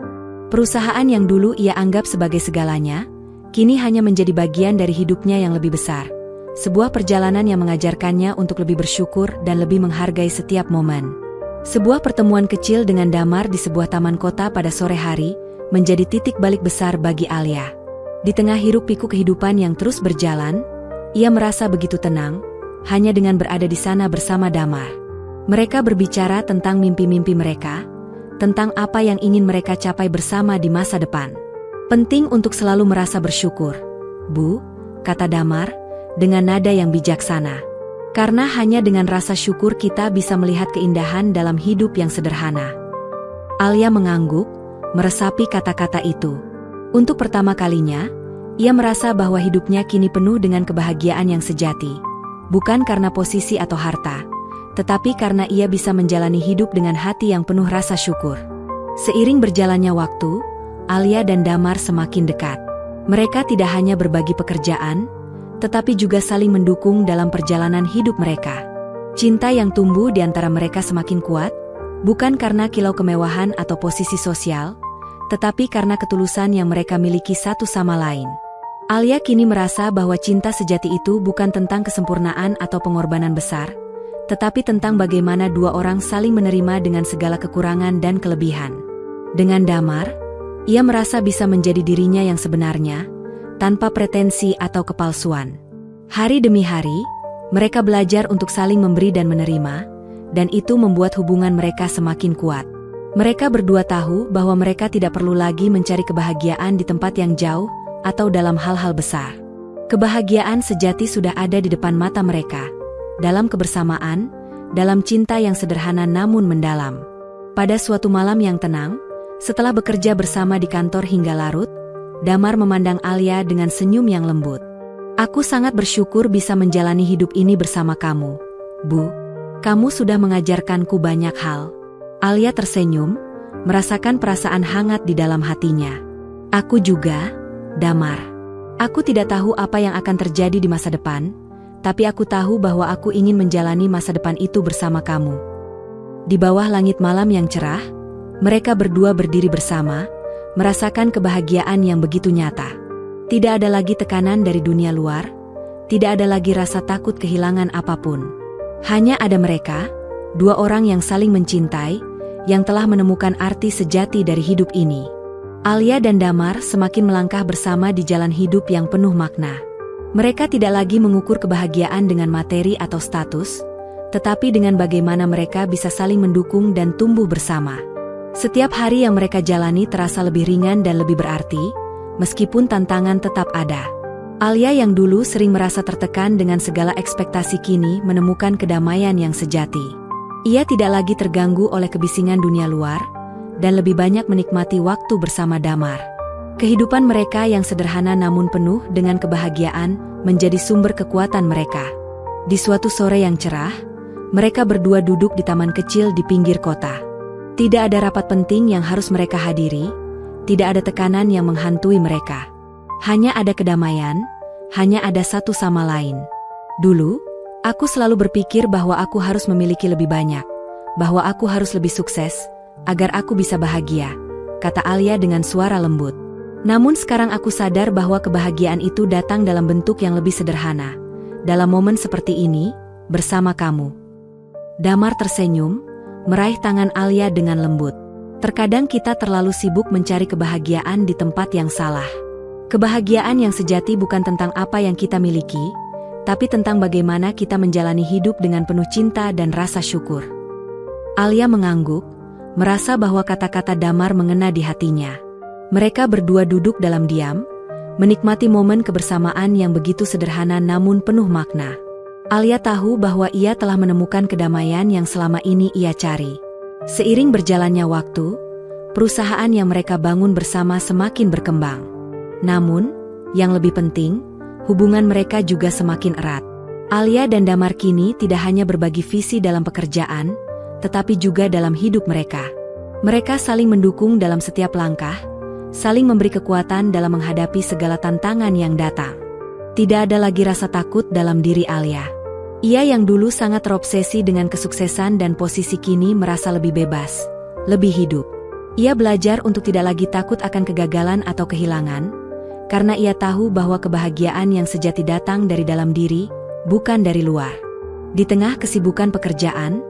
Perusahaan yang dulu ia anggap sebagai segalanya, kini hanya menjadi bagian dari hidupnya yang lebih besar. Sebuah perjalanan yang mengajarkannya untuk lebih bersyukur dan lebih menghargai setiap momen. Sebuah pertemuan kecil dengan Damar di sebuah taman kota pada sore hari, menjadi titik balik besar bagi Alia. Di tengah hiruk-pikuk kehidupan yang terus berjalan, ia merasa begitu tenang, hanya dengan berada di sana bersama Damar. Mereka berbicara tentang mimpi-mimpi mereka, tentang apa yang ingin mereka capai bersama di masa depan. Penting untuk selalu merasa bersyukur, Bu, kata Damar, dengan nada yang bijaksana. Karena hanya dengan rasa syukur kita bisa melihat keindahan dalam hidup yang sederhana. Alia mengangguk, meresapi kata-kata itu. Untuk pertama kalinya, ia merasa bahwa hidupnya kini penuh dengan kebahagiaan yang sejati. Bukan karena posisi atau harta, tetapi karena ia bisa menjalani hidup dengan hati yang penuh rasa syukur. Seiring berjalannya waktu, Alia dan Damar semakin dekat. Mereka tidak hanya berbagi pekerjaan, tetapi juga saling mendukung dalam perjalanan hidup mereka. Cinta yang tumbuh di antara mereka semakin kuat, bukan karena kilau kemewahan atau posisi sosial, tetapi karena ketulusan yang mereka miliki satu sama lain. Alia kini merasa bahwa cinta sejati itu bukan tentang kesempurnaan atau pengorbanan besar, tetapi tentang bagaimana dua orang saling menerima dengan segala kekurangan dan kelebihan. Dengan Damar, ia merasa bisa menjadi dirinya yang sebenarnya, tanpa pretensi atau kepalsuan. Hari demi hari, mereka belajar untuk saling memberi dan menerima, dan itu membuat hubungan mereka semakin kuat. Mereka berdua tahu bahwa mereka tidak perlu lagi mencari kebahagiaan di tempat yang jauh atau dalam hal-hal besar. Kebahagiaan sejati sudah ada di depan mata mereka, dalam kebersamaan, dalam cinta yang sederhana namun mendalam. Pada suatu malam yang tenang, setelah bekerja bersama di kantor hingga larut, Damar memandang Alia dengan senyum yang lembut. Aku sangat bersyukur bisa menjalani hidup ini bersama kamu, Bu. Kamu sudah mengajarkanku banyak hal. Alia tersenyum, merasakan perasaan hangat di dalam hatinya. Aku juga, Damar. Aku tidak tahu apa yang akan terjadi di masa depan, tapi aku tahu bahwa aku ingin menjalani masa depan itu bersama kamu. Di bawah langit malam yang cerah, mereka berdua berdiri bersama, merasakan kebahagiaan yang begitu nyata. Tidak ada lagi tekanan dari dunia luar, tidak ada lagi rasa takut kehilangan apapun. Hanya ada mereka, dua orang yang saling mencintai, yang telah menemukan arti sejati dari hidup ini. Alia dan Damar semakin melangkah bersama di jalan hidup yang penuh makna. Mereka tidak lagi mengukur kebahagiaan dengan materi atau status, tetapi dengan bagaimana mereka bisa saling mendukung dan tumbuh bersama. Setiap hari yang mereka jalani terasa lebih ringan dan lebih berarti, meskipun tantangan tetap ada. Alia yang dulu sering merasa tertekan dengan segala ekspektasi kini menemukan kedamaian yang sejati. Ia tidak lagi terganggu oleh kebisingan dunia luar, dan lebih banyak menikmati waktu bersama Damar. Kehidupan mereka yang sederhana namun penuh dengan kebahagiaan menjadi sumber kekuatan mereka. Di suatu sore yang cerah, mereka berdua duduk di taman kecil di pinggir kota. Tidak ada rapat penting yang harus mereka hadiri, tidak ada tekanan yang menghantui mereka. Hanya ada kedamaian, hanya ada satu sama lain. Dulu, aku selalu berpikir bahwa aku harus memiliki lebih banyak, bahwa aku harus lebih sukses, agar aku bisa bahagia, kata Alia dengan suara lembut. Namun sekarang aku sadar bahwa kebahagiaan itu datang dalam bentuk yang lebih sederhana, dalam momen seperti ini, bersama kamu. Damar tersenyum, meraih tangan Alia dengan lembut. Terkadang kita terlalu sibuk mencari kebahagiaan di tempat yang salah. Kebahagiaan yang sejati bukan tentang apa yang kita miliki, tapi tentang bagaimana kita menjalani hidup dengan penuh cinta dan rasa syukur. Alia mengangguk, merasa bahwa kata-kata Damar mengena di hatinya. Mereka berdua duduk dalam diam, menikmati momen kebersamaan yang begitu sederhana namun penuh makna. Alia tahu bahwa ia telah menemukan kedamaian yang selama ini ia cari. Seiring berjalannya waktu, perusahaan yang mereka bangun bersama semakin berkembang. Namun, yang lebih penting, hubungan mereka juga semakin erat. Alia dan Damar kini tidak hanya berbagi visi dalam pekerjaan, tetapi juga dalam hidup mereka. Mereka saling mendukung dalam setiap langkah, saling memberi kekuatan dalam menghadapi segala tantangan yang datang. Tidak ada lagi rasa takut dalam diri Alia. Ia yang dulu sangat terobsesi dengan kesuksesan dan posisi kini merasa lebih bebas, lebih hidup. Ia belajar untuk tidak lagi takut akan kegagalan atau kehilangan, karena ia tahu bahwa kebahagiaan yang sejati datang dari dalam diri, bukan dari luar. Di tengah kesibukan pekerjaan,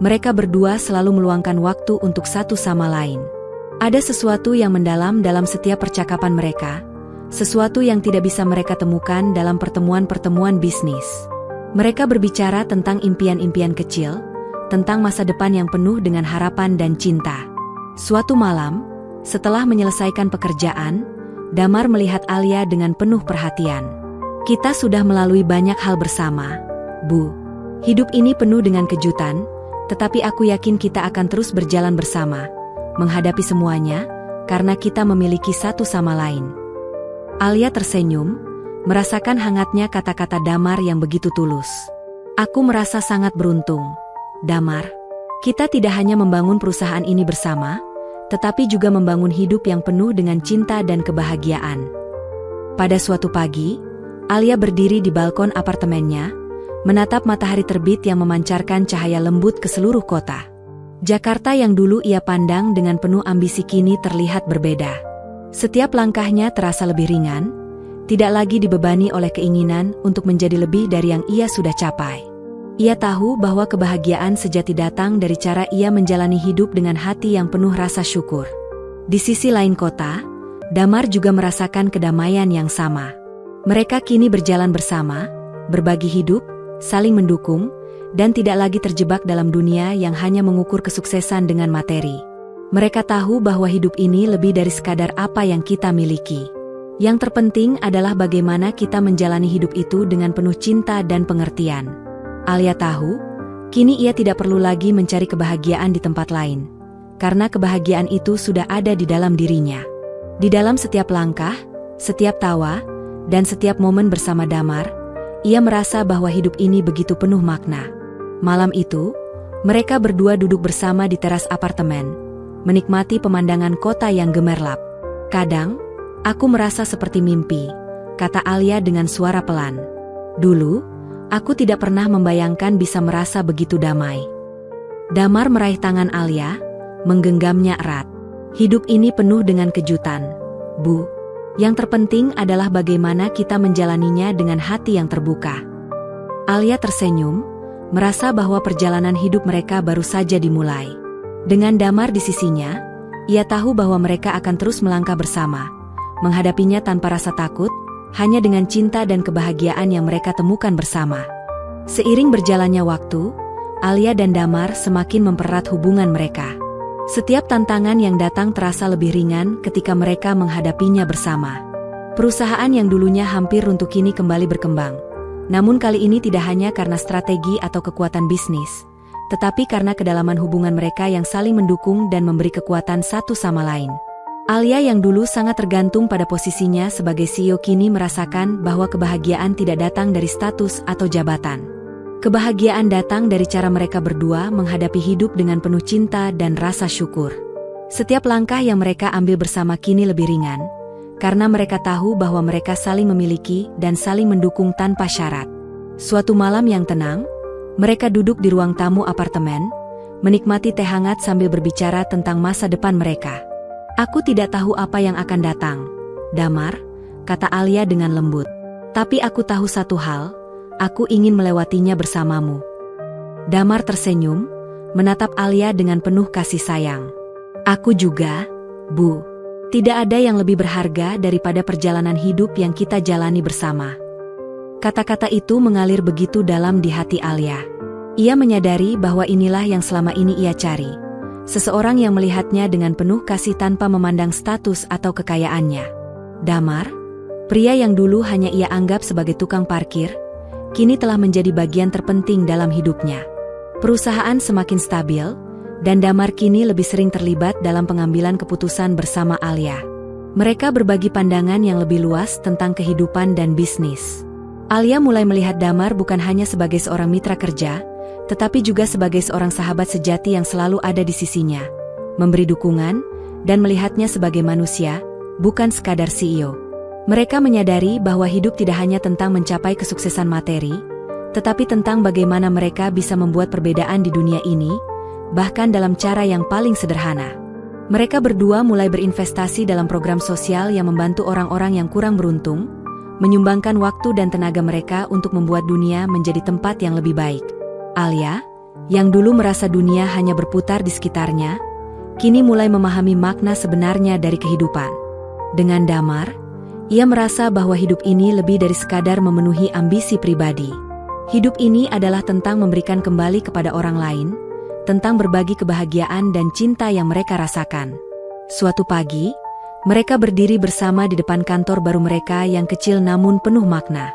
mereka berdua selalu meluangkan waktu untuk satu sama lain. Ada sesuatu yang mendalam dalam setiap percakapan mereka, sesuatu yang tidak bisa mereka temukan dalam pertemuan-pertemuan bisnis. Mereka berbicara tentang impian-impian kecil, tentang masa depan yang penuh dengan harapan dan cinta. Suatu malam, setelah menyelesaikan pekerjaan, Damar melihat Alia dengan penuh perhatian. "Kita sudah melalui banyak hal bersama, Bu. Hidup ini penuh dengan kejutan, tetapi aku yakin kita akan terus berjalan bersama, menghadapi semuanya, karena kita memiliki satu sama lain." Alia tersenyum, merasakan hangatnya kata-kata Damar yang begitu tulus. "Aku merasa sangat beruntung, Damar. Kita tidak hanya membangun perusahaan ini bersama, tetapi juga membangun hidup yang penuh dengan cinta dan kebahagiaan." Pada suatu pagi, Alia berdiri di balkon apartemennya, menatap matahari terbit yang memancarkan cahaya lembut ke seluruh kota. Jakarta yang dulu ia pandang dengan penuh ambisi kini terlihat berbeda. Setiap langkahnya terasa lebih ringan, tidak lagi dibebani oleh keinginan untuk menjadi lebih dari yang ia sudah capai. Ia tahu bahwa kebahagiaan sejati datang dari cara ia menjalani hidup dengan hati yang penuh rasa syukur. Di sisi lain kota, Damar juga merasakan kedamaian yang sama. Mereka kini berjalan bersama, berbagi hidup, saling mendukung, dan tidak lagi terjebak dalam dunia yang hanya mengukur kesuksesan dengan materi. Mereka tahu bahwa hidup ini lebih dari sekadar apa yang kita miliki. Yang terpenting adalah bagaimana kita menjalani hidup itu dengan penuh cinta dan pengertian. Alia tahu, kini ia tidak perlu lagi mencari kebahagiaan di tempat lain, karena kebahagiaan itu sudah ada di dalam dirinya. Di dalam setiap langkah, setiap tawa, dan setiap momen bersama Damar, ia merasa bahwa hidup ini begitu penuh makna. Malam itu, mereka berdua duduk bersama di teras apartemen, menikmati pemandangan kota yang gemerlap. "Kadang, aku merasa seperti mimpi," kata Alia dengan suara pelan. "Dulu, aku tidak pernah membayangkan bisa merasa begitu damai." Damar meraih tangan Alia, menggenggamnya erat. "Hidup ini penuh dengan kejutan, Bu. Yang terpenting adalah bagaimana kita menjalaninya dengan hati yang terbuka." Alia tersenyum, merasa bahwa perjalanan hidup mereka baru saja dimulai. Dengan Damar di sisinya, ia tahu bahwa mereka akan terus melangkah bersama, menghadapinya tanpa rasa takut, hanya dengan cinta dan kebahagiaan yang mereka temukan bersama. Seiring berjalannya waktu, Alia dan Damar semakin mempererat hubungan mereka. Setiap tantangan yang datang terasa lebih ringan ketika mereka menghadapinya bersama. Perusahaan yang dulunya hampir runtuh kini kembali berkembang. Namun kali ini tidak hanya karena strategi atau kekuatan bisnis, tetapi karena kedalaman hubungan mereka yang saling mendukung dan memberi kekuatan satu sama lain. Alia yang dulu sangat tergantung pada posisinya sebagai CEO kini merasakan bahwa kebahagiaan tidak datang dari status atau jabatan. Kebahagiaan datang dari cara mereka berdua menghadapi hidup dengan penuh cinta dan rasa syukur. Setiap langkah yang mereka ambil bersama kini lebih ringan, karena mereka tahu bahwa mereka saling memiliki dan saling mendukung tanpa syarat. Suatu malam yang tenang, mereka duduk di ruang tamu apartemen, menikmati teh hangat sambil berbicara tentang masa depan mereka. "Aku tidak tahu apa yang akan datang, Damar," kata Alia dengan lembut. "Tapi aku tahu satu hal, aku ingin melewatinya bersamamu." Damar tersenyum, menatap Alia dengan penuh kasih sayang. "Aku juga, Bu. Tidak ada yang lebih berharga daripada perjalanan hidup yang kita jalani bersama." Kata-kata itu mengalir begitu dalam di hati Alia. Ia menyadari bahwa inilah yang selama ini ia cari. Seseorang yang melihatnya dengan penuh kasih tanpa memandang status atau kekayaannya. Damar, pria yang dulu hanya ia anggap sebagai tukang parkir, kini telah menjadi bagian terpenting dalam hidupnya. Perusahaan semakin stabil, dan Damar kini lebih sering terlibat dalam pengambilan keputusan bersama Alia. Mereka berbagi pandangan yang lebih luas tentang kehidupan dan bisnis. Alia mulai melihat Damar bukan hanya sebagai seorang mitra kerja, tetapi juga sebagai seorang sahabat sejati yang selalu ada di sisinya, memberi dukungan, dan melihatnya sebagai manusia, bukan sekadar CEO. Mereka menyadari bahwa hidup tidak hanya tentang mencapai kesuksesan materi, tetapi tentang bagaimana mereka bisa membuat perbedaan di dunia ini, bahkan dalam cara yang paling sederhana. Mereka berdua mulai berinvestasi dalam program sosial yang membantu orang-orang yang kurang beruntung, menyumbangkan waktu dan tenaga mereka untuk membuat dunia menjadi tempat yang lebih baik. Alia, yang dulu merasa dunia hanya berputar di sekitarnya, kini mulai memahami makna sebenarnya dari kehidupan. Dengan Damar, ia merasa bahwa hidup ini lebih dari sekadar memenuhi ambisi pribadi. Hidup ini adalah tentang memberikan kembali kepada orang lain, tentang berbagi kebahagiaan dan cinta yang mereka rasakan. Suatu pagi, mereka berdiri bersama di depan kantor baru mereka yang kecil namun penuh makna.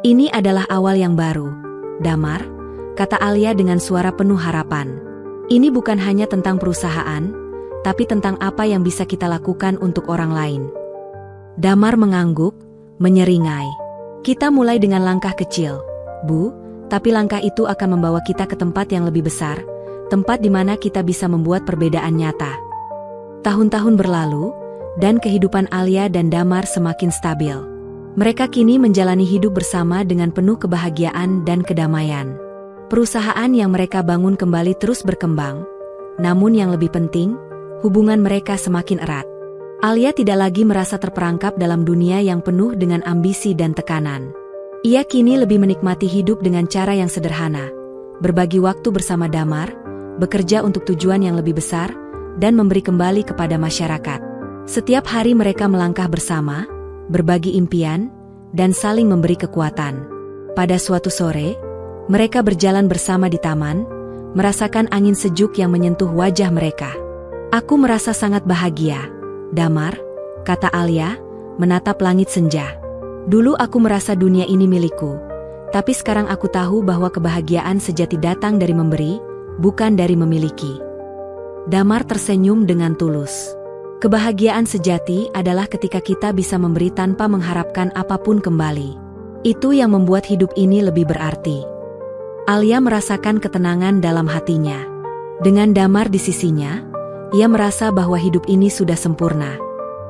"Ini adalah awal yang baru, Damar," kata Alia dengan suara penuh harapan. "Ini bukan hanya tentang perusahaan, tapi tentang apa yang bisa kita lakukan untuk orang lain." Damar mengangguk, menyeringai. "Kita mulai dengan langkah kecil, Bu, tapi langkah itu akan membawa kita ke tempat yang lebih besar, tempat di mana kita bisa membuat perbedaan nyata." Tahun-tahun berlalu, dan kehidupan Alia dan Damar semakin stabil. Mereka kini menjalani hidup bersama dengan penuh kebahagiaan dan kedamaian. Perusahaan yang mereka bangun kembali terus berkembang, namun yang lebih penting, hubungan mereka semakin erat. Alia tidak lagi merasa terperangkap dalam dunia yang penuh dengan ambisi dan tekanan. Ia kini lebih menikmati hidup dengan cara yang sederhana, berbagi waktu bersama Damar, bekerja untuk tujuan yang lebih besar, dan memberi kembali kepada masyarakat. Setiap hari mereka melangkah bersama, berbagi impian, dan saling memberi kekuatan. Pada suatu sore, mereka berjalan bersama di taman, merasakan angin sejuk yang menyentuh wajah mereka. "Aku merasa sangat bahagia, Damar," kata Alia, menatap langit senja. "Dulu aku merasa dunia ini milikku, tapi sekarang aku tahu bahwa kebahagiaan sejati datang dari memberi, bukan dari memiliki." Damar tersenyum dengan tulus. Kebahagiaan sejati adalah ketika kita bisa memberi tanpa mengharapkan apapun kembali. Itu yang membuat hidup ini lebih berarti. Alia merasakan ketenangan dalam hatinya. Dengan Damar di sisinya, ia merasa bahwa hidup ini sudah sempurna.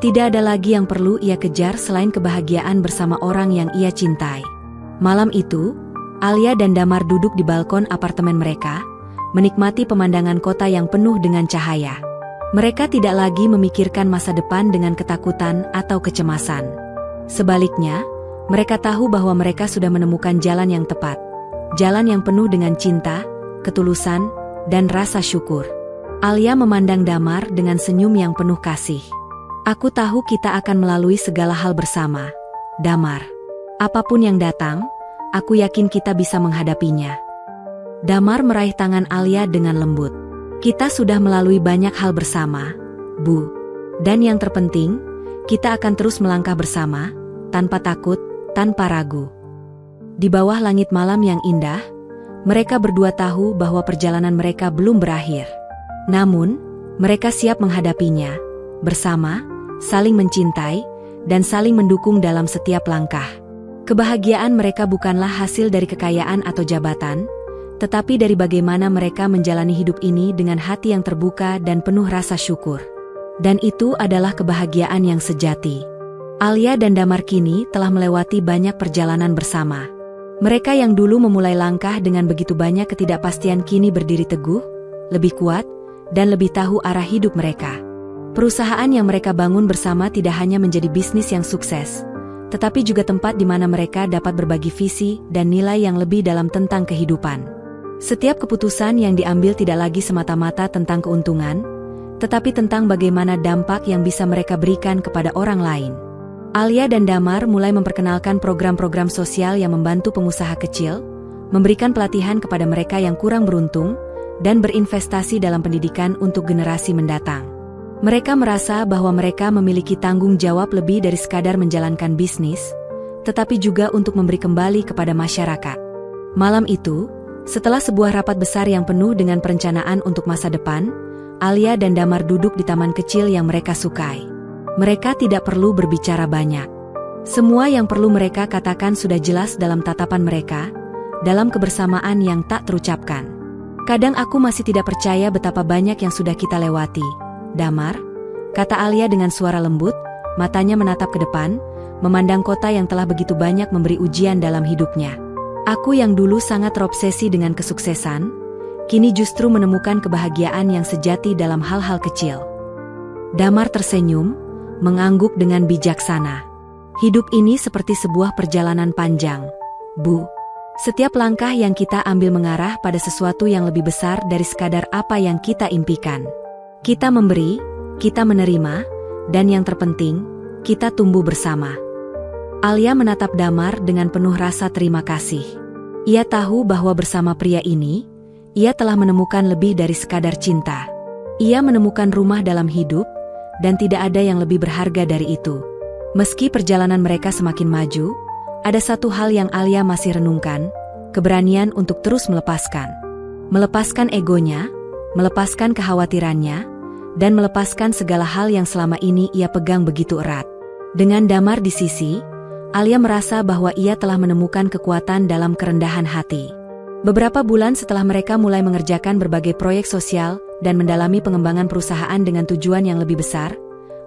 Tidak ada lagi yang perlu ia kejar selain kebahagiaan bersama orang yang ia cintai. Malam itu, Alia dan Damar duduk di balkon apartemen mereka, menikmati pemandangan kota yang penuh dengan cahaya. Mereka tidak lagi memikirkan masa depan dengan ketakutan atau kecemasan. Sebaliknya, mereka tahu bahwa mereka sudah menemukan jalan yang tepat. Jalan yang penuh dengan cinta, ketulusan, dan rasa syukur. Alia memandang Damar dengan senyum yang penuh kasih. "Aku tahu kita akan melalui segala hal bersama, Damar. Apapun yang datang, aku yakin kita bisa menghadapinya." Damar meraih tangan Alia dengan lembut. "Kita sudah melalui banyak hal bersama, Bu. Dan yang terpenting, kita akan terus melangkah bersama, tanpa takut, tanpa ragu." Di bawah langit malam yang indah, mereka berdua tahu bahwa perjalanan mereka belum berakhir. Namun, mereka siap menghadapinya, bersama, saling mencintai, dan saling mendukung dalam setiap langkah. Kebahagiaan mereka bukanlah hasil dari kekayaan atau jabatan, tetapi dari bagaimana mereka menjalani hidup ini dengan hati yang terbuka dan penuh rasa syukur. Dan itu adalah kebahagiaan yang sejati. Alia dan Damar kini telah melewati banyak perjalanan bersama. Mereka yang dulu memulai langkah dengan begitu banyak ketidakpastian kini berdiri teguh, lebih kuat, dan lebih tahu arah hidup mereka. Perusahaan yang mereka bangun bersama tidak hanya menjadi bisnis yang sukses, tetapi juga tempat di mana mereka dapat berbagi visi dan nilai yang lebih dalam tentang kehidupan. Setiap keputusan yang diambil tidak lagi semata-mata tentang keuntungan, tetapi tentang bagaimana dampak yang bisa mereka berikan kepada orang lain. Alia dan Damar mulai memperkenalkan program-program sosial yang membantu pengusaha kecil, memberikan pelatihan kepada mereka yang kurang beruntung, dan berinvestasi dalam pendidikan untuk generasi mendatang. Mereka merasa bahwa mereka memiliki tanggung jawab lebih dari sekadar menjalankan bisnis, tetapi juga untuk memberi kembali kepada masyarakat. Malam itu, setelah sebuah rapat besar yang penuh dengan perencanaan untuk masa depan, Alia dan Damar duduk di taman kecil yang mereka sukai. Mereka tidak perlu berbicara banyak. Semua yang perlu mereka katakan sudah jelas dalam tatapan mereka, dalam kebersamaan yang tak terucapkan. "Kadang aku masih tidak percaya betapa banyak yang sudah kita lewati, Damar," kata Alia dengan suara lembut, matanya menatap ke depan, memandang kota yang telah begitu banyak memberi ujian dalam hidupnya. "Aku yang dulu sangat terobsesi dengan kesuksesan, kini justru menemukan kebahagiaan yang sejati dalam hal-hal kecil." Damar tersenyum, mengangguk dengan bijaksana. Hidup ini seperti sebuah perjalanan panjang, Bu. Setiap langkah yang kita ambil mengarah pada sesuatu yang lebih besar dari sekadar apa yang kita impikan. Kita memberi, kita menerima, dan yang terpenting, kita tumbuh bersama. Alia menatap Damar dengan penuh rasa terima kasih. Ia tahu bahwa bersama pria ini, ia telah menemukan lebih dari sekadar cinta. Ia menemukan rumah dalam hidup, dan tidak ada yang lebih berharga dari itu. Meski perjalanan mereka semakin maju, ada satu hal yang Alia masih renungkan, keberanian untuk terus melepaskan. Melepaskan egonya, melepaskan kekhawatirannya, dan melepaskan segala hal yang selama ini ia pegang begitu erat. Dengan Damar di sisi, Alia merasa bahwa ia telah menemukan kekuatan dalam kerendahan hati. Beberapa bulan setelah mereka mulai mengerjakan berbagai proyek sosial dan mendalami pengembangan perusahaan dengan tujuan yang lebih besar,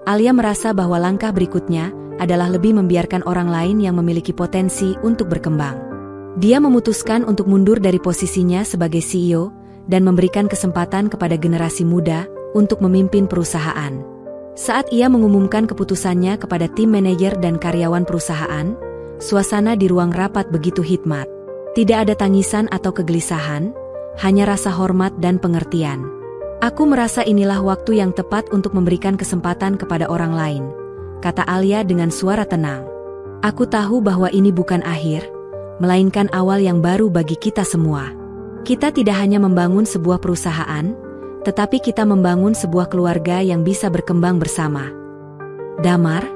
Alia merasa bahwa langkah berikutnya adalah lebih membiarkan orang lain yang memiliki potensi untuk berkembang. Dia memutuskan untuk mundur dari posisinya sebagai CEO dan memberikan kesempatan kepada generasi muda untuk memimpin perusahaan. Saat ia mengumumkan keputusannya kepada tim manajer dan karyawan perusahaan, suasana di ruang rapat begitu hikmat. Tidak ada tangisan atau kegelisahan, hanya rasa hormat dan pengertian. Aku merasa inilah waktu yang tepat untuk memberikan kesempatan kepada orang lain, kata Alia dengan suara tenang. Aku tahu bahwa ini bukan akhir, melainkan awal yang baru bagi kita semua. Kita tidak hanya membangun sebuah perusahaan, tetapi kita membangun sebuah keluarga yang bisa berkembang bersama. Damar,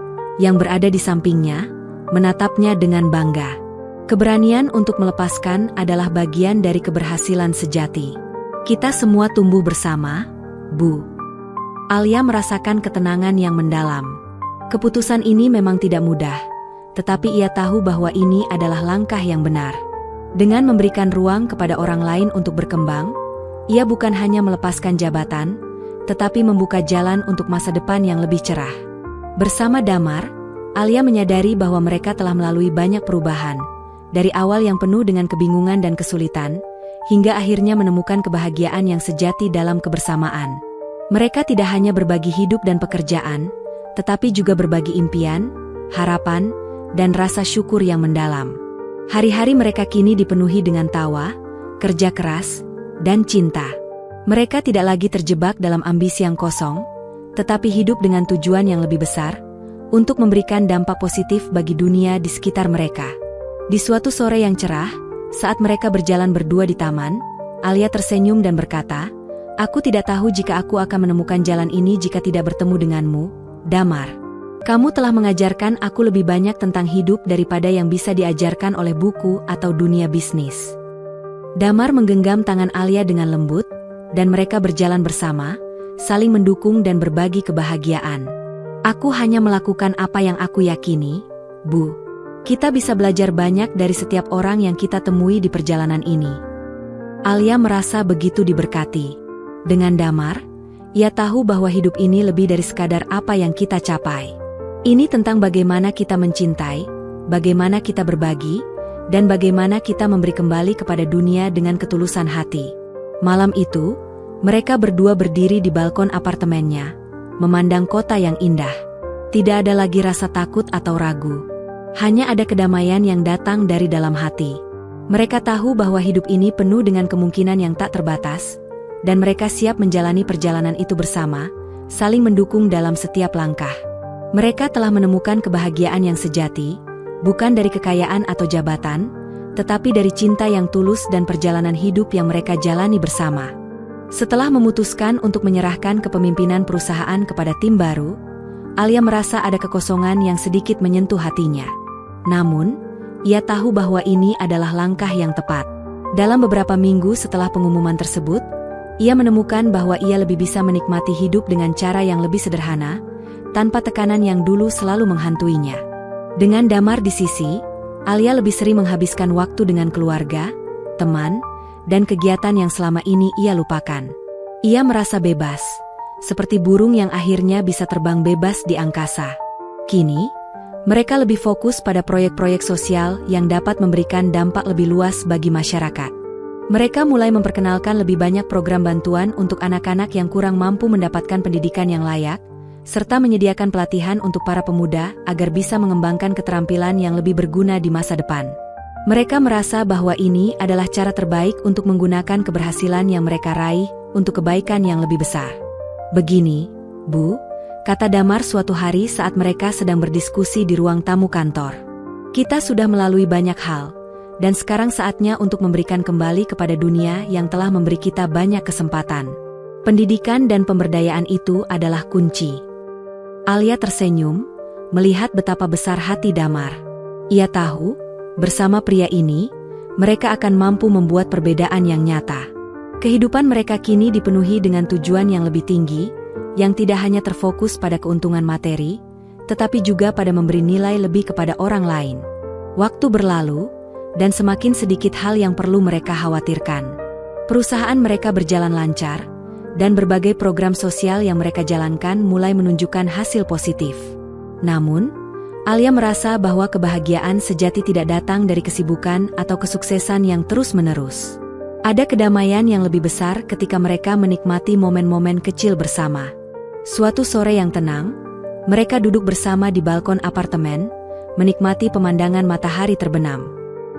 yang berada di sampingnya, menatapnya dengan bangga. Keberanian untuk melepaskan adalah bagian dari keberhasilan sejati. Kita semua tumbuh bersama, Bu. Alia merasakan ketenangan yang mendalam. Keputusan ini memang tidak mudah, tetapi ia tahu bahwa ini adalah langkah yang benar. Dengan memberikan ruang kepada orang lain untuk berkembang, ia bukan hanya melepaskan jabatan, tetapi membuka jalan untuk masa depan yang lebih cerah. Bersama Damar, Alia menyadari bahwa mereka telah melalui banyak perubahan, dari awal yang penuh dengan kebingungan dan kesulitan, hingga akhirnya menemukan kebahagiaan yang sejati dalam kebersamaan. Mereka tidak hanya berbagi hidup dan pekerjaan, tetapi juga berbagi impian, harapan, dan rasa syukur yang mendalam. Hari-hari mereka kini dipenuhi dengan tawa, kerja keras, dan cinta. Mereka tidak lagi terjebak dalam ambisi yang kosong, tetapi hidup dengan tujuan yang lebih besar, untuk memberikan dampak positif bagi dunia di sekitar mereka. Di suatu sore yang cerah, saat mereka berjalan berdua di taman, Alia tersenyum dan berkata, "Aku tidak tahu jika aku akan menemukan jalan ini jika tidak bertemu denganmu, Damar. Kamu telah mengajarkan aku lebih banyak tentang hidup daripada yang bisa diajarkan oleh buku atau dunia bisnis." Damar menggenggam tangan Alia dengan lembut, dan mereka berjalan bersama, saling mendukung dan berbagi kebahagiaan. "Aku hanya melakukan apa yang aku yakini, Bu. Kita bisa belajar banyak dari setiap orang yang kita temui di perjalanan ini." Alia merasa begitu diberkati. Dengan Damar, ia tahu bahwa hidup ini lebih dari sekadar apa yang kita capai. Ini tentang bagaimana kita mencintai, bagaimana kita berbagi, dan bagaimana kita memberi kembali kepada dunia dengan ketulusan hati. Malam itu, mereka berdua berdiri di balkon apartemennya, memandang kota yang indah. Tidak ada lagi rasa takut atau ragu. Hanya ada kedamaian yang datang dari dalam hati. Mereka tahu bahwa hidup ini penuh dengan kemungkinan yang tak terbatas, dan mereka siap menjalani perjalanan itu bersama, saling mendukung dalam setiap langkah. Mereka telah menemukan kebahagiaan yang sejati, bukan dari kekayaan atau jabatan, tetapi dari cinta yang tulus dan perjalanan hidup yang mereka jalani bersama. Setelah memutuskan untuk menyerahkan kepemimpinan perusahaan kepada tim baru, Alia merasa ada kekosongan yang sedikit menyentuh hatinya. Namun, ia tahu bahwa ini adalah langkah yang tepat. Dalam beberapa minggu setelah pengumuman tersebut, ia menemukan bahwa ia lebih bisa menikmati hidup dengan cara yang lebih sederhana, tanpa tekanan yang dulu selalu menghantuinya. Dengan Damar di sisi, Alia lebih sering menghabiskan waktu dengan keluarga, teman, dan kegiatan yang selama ini ia lupakan. Ia merasa bebas, seperti burung yang akhirnya bisa terbang bebas di angkasa. Kini, mereka lebih fokus pada proyek-proyek sosial yang dapat memberikan dampak lebih luas bagi masyarakat. Mereka mulai memperkenalkan lebih banyak program bantuan untuk anak-anak yang kurang mampu mendapatkan pendidikan yang layak, serta menyediakan pelatihan untuk para pemuda agar bisa mengembangkan keterampilan yang lebih berguna di masa depan. Mereka merasa bahwa ini adalah cara terbaik untuk menggunakan keberhasilan yang mereka raih untuk kebaikan yang lebih besar. "Begini, Bu," kata Damar suatu hari saat mereka sedang berdiskusi di ruang tamu kantor. "Kita sudah melalui banyak hal, dan sekarang saatnya untuk memberikan kembali kepada dunia yang telah memberi kita banyak kesempatan. Pendidikan dan pemberdayaan itu adalah kunci." Alia tersenyum, melihat betapa besar hati Damar. Ia tahu, bersama pria ini, mereka akan mampu membuat perbedaan yang nyata. Kehidupan mereka kini dipenuhi dengan tujuan yang lebih tinggi, yang tidak hanya terfokus pada keuntungan materi, tetapi juga pada memberi nilai lebih kepada orang lain. Waktu berlalu, dan semakin sedikit hal yang perlu mereka khawatirkan. Perusahaan mereka berjalan lancar, dan berbagai program sosial yang mereka jalankan mulai menunjukkan hasil positif. Namun, Alia merasa bahwa kebahagiaan sejati tidak datang dari kesibukan atau kesuksesan yang terus-menerus. Ada kedamaian yang lebih besar ketika mereka menikmati momen-momen kecil bersama. Suatu sore yang tenang, mereka duduk bersama di balkon apartemen, menikmati pemandangan matahari terbenam.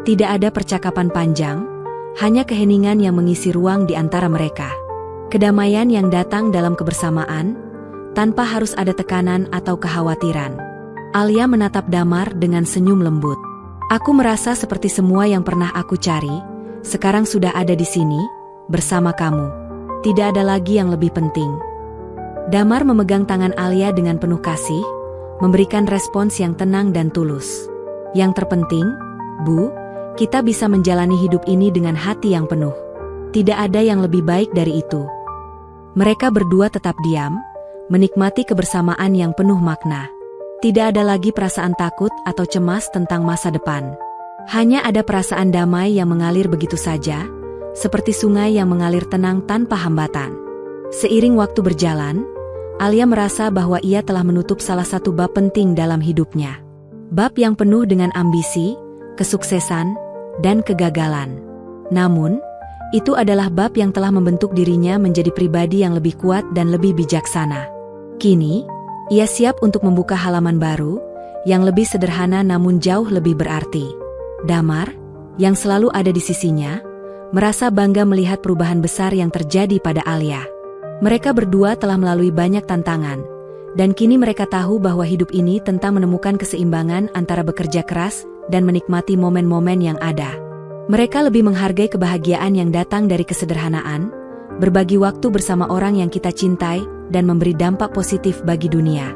Tidak ada percakapan panjang, hanya keheningan yang mengisi ruang di antara mereka. Kedamaian yang datang dalam kebersamaan, tanpa harus ada tekanan atau kekhawatiran. Alia menatap Damar dengan senyum lembut. "Aku merasa seperti semua yang pernah aku cari, sekarang sudah ada di sini, bersama kamu. Tidak ada lagi yang lebih penting." Damar memegang tangan Alia dengan penuh kasih, memberikan respons yang tenang dan tulus. "Yang terpenting, Bu, kita bisa menjalani hidup ini dengan hati yang penuh. Tidak ada yang lebih baik dari itu." Mereka berdua tetap diam, menikmati kebersamaan yang penuh makna. Tidak ada lagi perasaan takut atau cemas tentang masa depan. Hanya ada perasaan damai yang mengalir begitu saja, seperti sungai yang mengalir tenang tanpa hambatan. Seiring waktu berjalan, Alia merasa bahwa ia telah menutup salah satu bab penting dalam hidupnya. Bab yang penuh dengan ambisi, kesuksesan, dan kegagalan. Namun, itu adalah bab yang telah membentuk dirinya menjadi pribadi yang lebih kuat dan lebih bijaksana. Kini, ia siap untuk membuka halaman baru, yang lebih sederhana namun jauh lebih berarti. Damar, yang selalu ada di sisinya, merasa bangga melihat perubahan besar yang terjadi pada Alia. Mereka berdua telah melalui banyak tantangan, dan kini mereka tahu bahwa hidup ini tentang menemukan keseimbangan antara bekerja keras dan menikmati momen-momen yang ada. Mereka lebih menghargai kebahagiaan yang datang dari kesederhanaan, berbagi waktu bersama orang yang kita cintai, dan memberi dampak positif bagi dunia.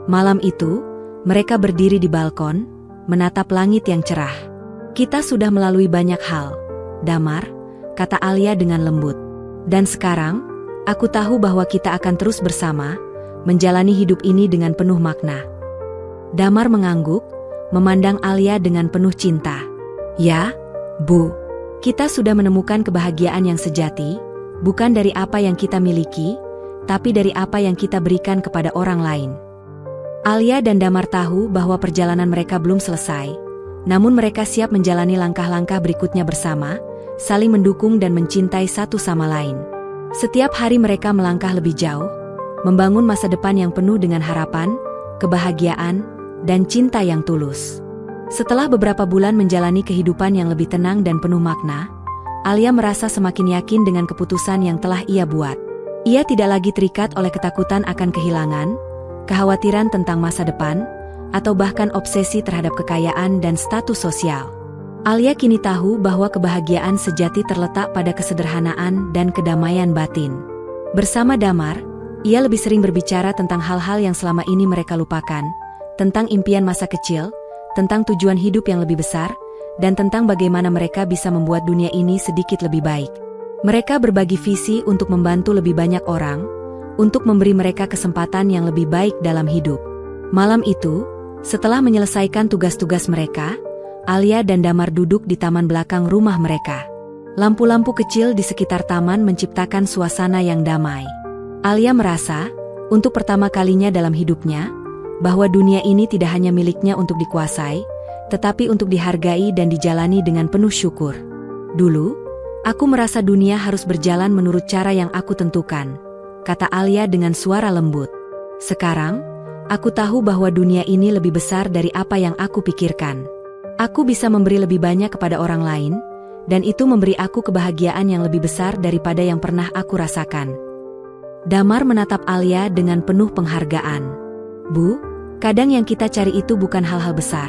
Malam itu, mereka berdiri di balkon, menatap langit yang cerah. "Kita sudah melalui banyak hal, Damar," kata Alia dengan lembut. "Dan sekarang, aku tahu bahwa kita akan terus bersama, menjalani hidup ini dengan penuh makna." Damar mengangguk, memandang Alia dengan penuh cinta. "Ya, Bu, kita sudah menemukan kebahagiaan yang sejati, bukan dari apa yang kita miliki, tapi dari apa yang kita berikan kepada orang lain." Alia dan Damar tahu bahwa perjalanan mereka belum selesai, namun mereka siap menjalani langkah-langkah berikutnya bersama, saling mendukung dan mencintai satu sama lain. Setiap hari mereka melangkah lebih jauh, membangun masa depan yang penuh dengan harapan, kebahagiaan, dan cinta yang tulus. Setelah beberapa bulan menjalani kehidupan yang lebih tenang dan penuh makna, Alia merasa semakin yakin dengan keputusan yang telah ia buat. Ia tidak lagi terikat oleh ketakutan akan kehilangan, kekhawatiran tentang masa depan, atau bahkan obsesi terhadap kekayaan dan status sosial. Alia kini tahu bahwa kebahagiaan sejati terletak pada kesederhanaan dan kedamaian batin. Bersama Damar, ia lebih sering berbicara tentang hal-hal yang selama ini mereka lupakan, tentang impian masa kecil, tentang tujuan hidup yang lebih besar, dan tentang bagaimana mereka bisa membuat dunia ini sedikit lebih baik. Mereka berbagi visi untuk membantu lebih banyak orang, untuk memberi mereka kesempatan yang lebih baik dalam hidup. Malam itu, setelah menyelesaikan tugas-tugas mereka, Alia dan Damar duduk di taman belakang rumah mereka. Lampu-lampu kecil di sekitar taman menciptakan suasana yang damai. Alia merasa, untuk pertama kalinya dalam hidupnya, bahwa dunia ini tidak hanya miliknya untuk dikuasai, tetapi untuk dihargai dan dijalani dengan penuh syukur. "Dulu, aku merasa dunia harus berjalan menurut cara yang aku tentukan," kata Alia dengan suara lembut. Sekarang, aku tahu bahwa dunia ini lebih besar dari apa yang aku pikirkan. Aku bisa memberi lebih banyak kepada orang lain, dan itu memberi aku kebahagiaan yang lebih besar daripada yang pernah aku rasakan. Damar menatap Alia dengan penuh penghargaan. Bu, kadang yang kita cari itu bukan hal-hal besar,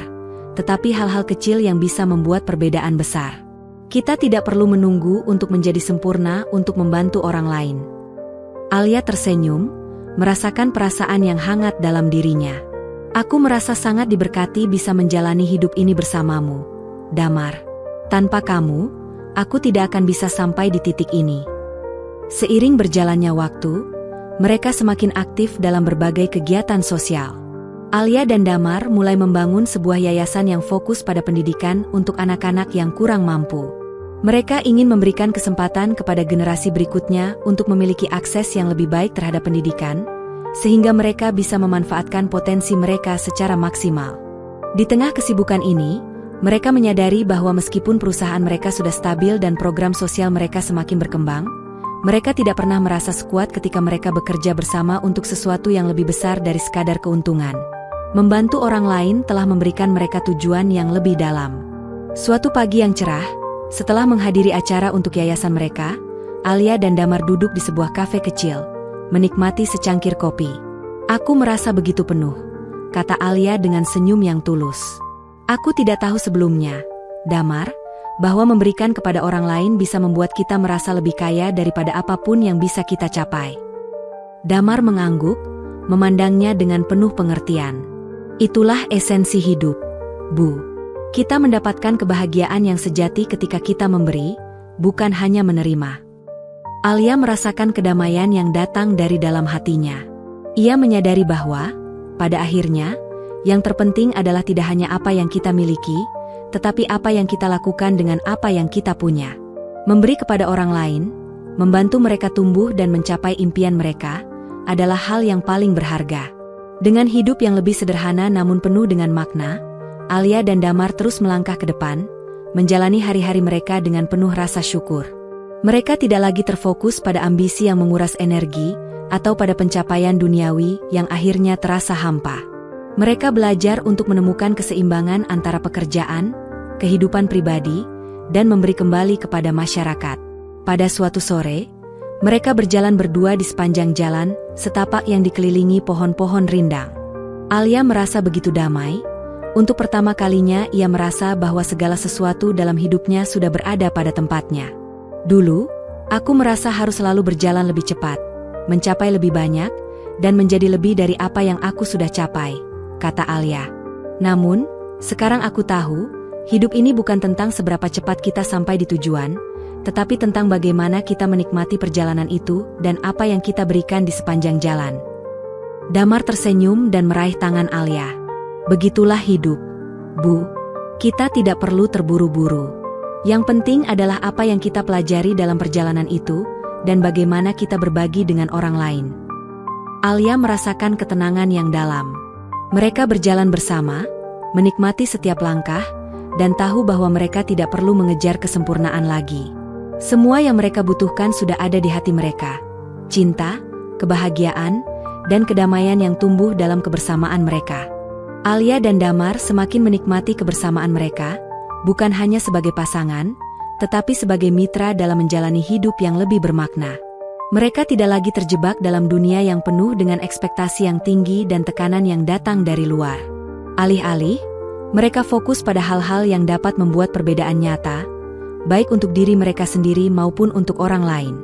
tetapi hal-hal kecil yang bisa membuat perbedaan besar. Kita tidak perlu menunggu untuk menjadi sempurna untuk membantu orang lain. Alia tersenyum, merasakan perasaan yang hangat dalam dirinya. Aku merasa sangat diberkati bisa menjalani hidup ini bersamamu, Damar. Tanpa kamu, aku tidak akan bisa sampai di titik ini. Seiring berjalannya waktu, mereka semakin aktif dalam berbagai kegiatan sosial. Alia dan Damar mulai membangun sebuah yayasan yang fokus pada pendidikan untuk anak-anak yang kurang mampu. Mereka ingin memberikan kesempatan kepada generasi berikutnya untuk memiliki akses yang lebih baik terhadap pendidikan, sehingga mereka bisa memanfaatkan potensi mereka secara maksimal. Di tengah kesibukan ini, mereka menyadari bahwa meskipun perusahaan mereka sudah stabil dan program sosial mereka semakin berkembang, mereka tidak pernah merasa sekuat ketika mereka bekerja bersama untuk sesuatu yang lebih besar dari sekadar keuntungan. Membantu orang lain telah memberikan mereka tujuan yang lebih dalam. Suatu pagi yang cerah, setelah menghadiri acara untuk yayasan mereka, Alia dan Damar duduk di sebuah kafe kecil, menikmati secangkir kopi. Aku merasa begitu penuh, kata Alia dengan senyum yang tulus. Aku tidak tahu sebelumnya, Damar, bahwa memberikan kepada orang lain bisa membuat kita merasa lebih kaya daripada apapun yang bisa kita capai. Damar mengangguk, memandangnya dengan penuh pengertian. Itulah esensi hidup, Bu. Kita mendapatkan kebahagiaan yang sejati ketika kita memberi, bukan hanya menerima. Alia merasakan kedamaian yang datang dari dalam hatinya. Ia menyadari bahwa, pada akhirnya, yang terpenting adalah tidak hanya apa yang kita miliki, tetapi apa yang kita lakukan dengan apa yang kita punya. Memberi kepada orang lain, membantu mereka tumbuh dan mencapai impian mereka, adalah hal yang paling berharga. Dengan hidup yang lebih sederhana namun penuh dengan makna, Alia dan Damar terus melangkah ke depan, menjalani hari-hari mereka dengan penuh rasa syukur. Mereka tidak lagi terfokus pada ambisi yang menguras energi, atau pada pencapaian duniawi yang akhirnya terasa hampa. Mereka belajar untuk menemukan keseimbangan antara pekerjaan, kehidupan pribadi, dan memberi kembali kepada masyarakat. Pada suatu sore, mereka berjalan berdua di sepanjang jalan, setapak yang dikelilingi pohon-pohon rindang. Alia merasa begitu damai. Untuk pertama kalinya ia merasa bahwa segala sesuatu dalam hidupnya sudah berada pada tempatnya. Dulu, aku merasa harus selalu berjalan lebih cepat, mencapai lebih banyak, dan menjadi lebih dari apa yang aku sudah capai, kata Alia. Namun, sekarang aku tahu, hidup ini bukan tentang seberapa cepat kita sampai di tujuan, tetapi tentang bagaimana kita menikmati perjalanan itu dan apa yang kita berikan di sepanjang jalan. Damar tersenyum dan meraih tangan Alia. Begitulah hidup, Bu. Kita tidak perlu terburu-buru. Yang penting adalah apa yang kita pelajari dalam perjalanan itu, dan bagaimana kita berbagi dengan orang lain. Alia merasakan ketenangan yang dalam. Mereka berjalan bersama, menikmati setiap langkah, dan tahu bahwa mereka tidak perlu mengejar kesempurnaan lagi. Semua yang mereka butuhkan sudah ada di hati mereka. Cinta, kebahagiaan, dan kedamaian yang tumbuh dalam kebersamaan mereka. Alia dan Damar semakin menikmati kebersamaan mereka, bukan hanya sebagai pasangan, tetapi sebagai mitra dalam menjalani hidup yang lebih bermakna. Mereka tidak lagi terjebak dalam dunia yang penuh dengan ekspektasi yang tinggi dan tekanan yang datang dari luar. Alih-alih, mereka fokus pada hal-hal yang dapat membuat perbedaan nyata, baik untuk diri mereka sendiri maupun untuk orang lain.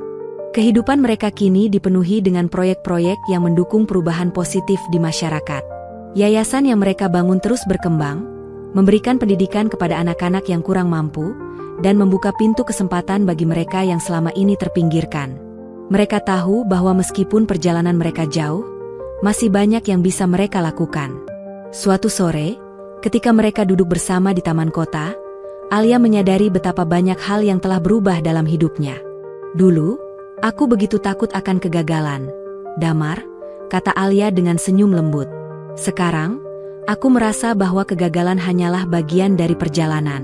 Kehidupan mereka kini dipenuhi dengan proyek-proyek yang mendukung perubahan positif di masyarakat. Yayasan yang mereka bangun terus berkembang, memberikan pendidikan kepada anak-anak yang kurang mampu, dan membuka pintu kesempatan bagi mereka yang selama ini terpinggirkan. Mereka tahu bahwa meskipun perjalanan mereka jauh, masih banyak yang bisa mereka lakukan. Suatu sore, ketika mereka duduk bersama di taman kota, Alia menyadari betapa banyak hal yang telah berubah dalam hidupnya. Dulu, aku begitu takut akan kegagalan, Damar, kata Alia dengan senyum lembut. Sekarang, aku merasa bahwa kegagalan hanyalah bagian dari perjalanan.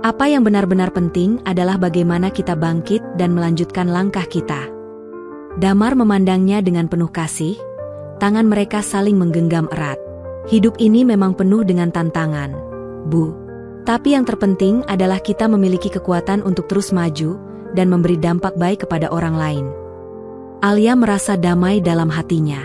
Apa yang benar-benar penting adalah bagaimana kita bangkit dan melanjutkan langkah kita. Damar memandangnya dengan penuh kasih, Tangan mereka saling menggenggam erat. Hidup ini memang penuh dengan tantangan, Bu. Tapi yang terpenting adalah kita memiliki kekuatan untuk terus maju dan memberi dampak baik kepada orang lain. Alia merasa damai dalam hatinya.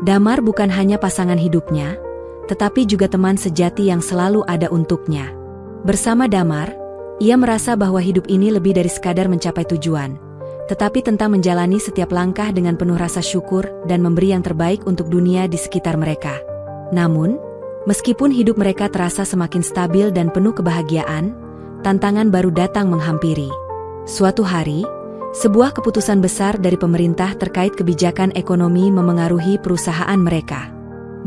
Damar bukan hanya pasangan hidupnya, tetapi juga teman sejati yang selalu ada untuknya. Bersama Damar, ia merasa bahwa hidup ini lebih dari sekadar mencapai tujuan, tetapi tentang menjalani setiap langkah dengan penuh rasa syukur dan memberi yang terbaik untuk dunia di sekitar mereka. Namun, meskipun hidup mereka terasa semakin stabil dan penuh kebahagiaan, tantangan baru datang menghampiri. Suatu hari, sebuah keputusan besar dari pemerintah terkait kebijakan ekonomi memengaruhi perusahaan mereka.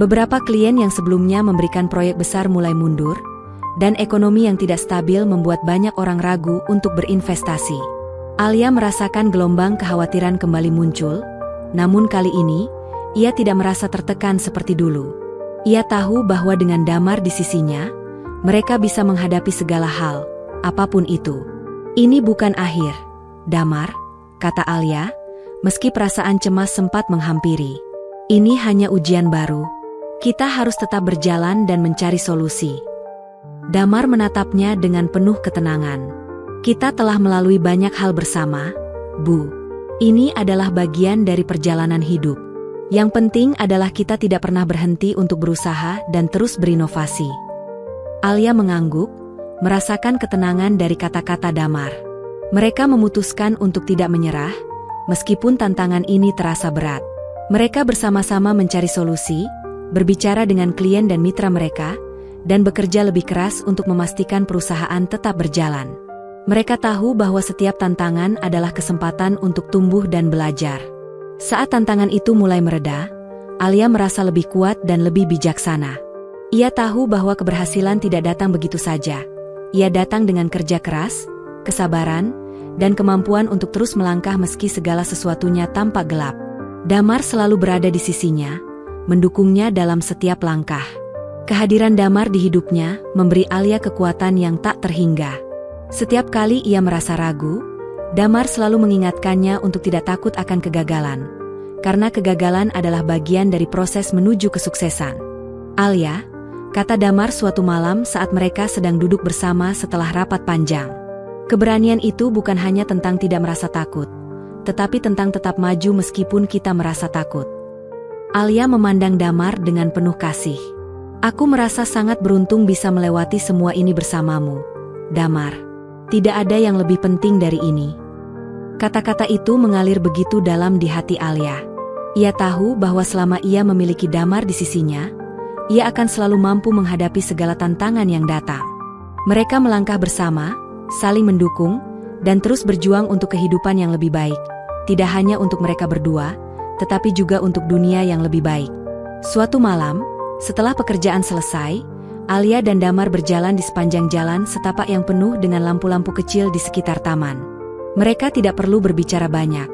Beberapa klien yang sebelumnya memberikan proyek besar mulai mundur, dan ekonomi yang tidak stabil membuat banyak orang ragu untuk berinvestasi. Alia merasakan gelombang kekhawatiran kembali muncul, namun kali ini, ia tidak merasa tertekan seperti dulu. Ia tahu bahwa dengan Damar di sisinya, mereka bisa menghadapi segala hal, apapun itu. Ini bukan akhir, Damar, kata Alia, meski perasaan cemas sempat menghampiri. Ini hanya ujian baru. Kita harus tetap berjalan dan mencari solusi. Damar menatapnya dengan penuh ketenangan. Kita telah melalui banyak hal bersama, Bu. Ini adalah bagian dari perjalanan hidup. Yang penting adalah kita tidak pernah berhenti untuk berusaha dan terus berinovasi. Alia mengangguk, merasakan ketenangan dari kata-kata Damar. Mereka memutuskan untuk tidak menyerah, meskipun tantangan ini terasa berat. Mereka bersama-sama mencari solusi, berbicara dengan klien dan mitra mereka, dan bekerja lebih keras untuk memastikan perusahaan tetap berjalan. Mereka tahu bahwa setiap tantangan adalah kesempatan untuk tumbuh dan belajar. Saat tantangan itu mulai mereda, Alia merasa lebih kuat dan lebih bijaksana. Ia tahu bahwa keberhasilan tidak datang begitu saja. Ia datang dengan kerja keras, kesabaran, dan kemampuan untuk terus melangkah meski segala sesuatunya tampak gelap. Damar selalu berada di sisinya, mendukungnya dalam setiap langkah. Kehadiran Damar di hidupnya memberi Alia kekuatan yang tak terhingga. Setiap kali ia merasa ragu, Damar selalu mengingatkannya untuk tidak takut akan kegagalan, karena kegagalan adalah bagian dari proses menuju kesuksesan. Alia, kata Damar suatu malam saat mereka sedang duduk bersama setelah rapat panjang. Keberanian itu bukan hanya tentang tidak merasa takut, tetapi tentang tetap maju meskipun kita merasa takut. Alia memandang Damar dengan penuh kasih. Aku merasa sangat beruntung bisa melewati semua ini bersamamu, Damar. Tidak ada yang lebih penting dari ini. Kata-kata itu mengalir begitu dalam di hati Alia. Ia tahu bahwa selama ia memiliki Damar di sisinya, ia akan selalu mampu menghadapi segala tantangan yang datang. Mereka melangkah bersama, saling mendukung, dan terus berjuang untuk kehidupan yang lebih baik. Tidak hanya untuk mereka berdua, tetapi juga untuk dunia yang lebih baik. Suatu malam, setelah pekerjaan selesai, Alia dan Damar berjalan di sepanjang jalan setapak yang penuh dengan lampu-lampu kecil di sekitar taman. Mereka tidak perlu berbicara banyak.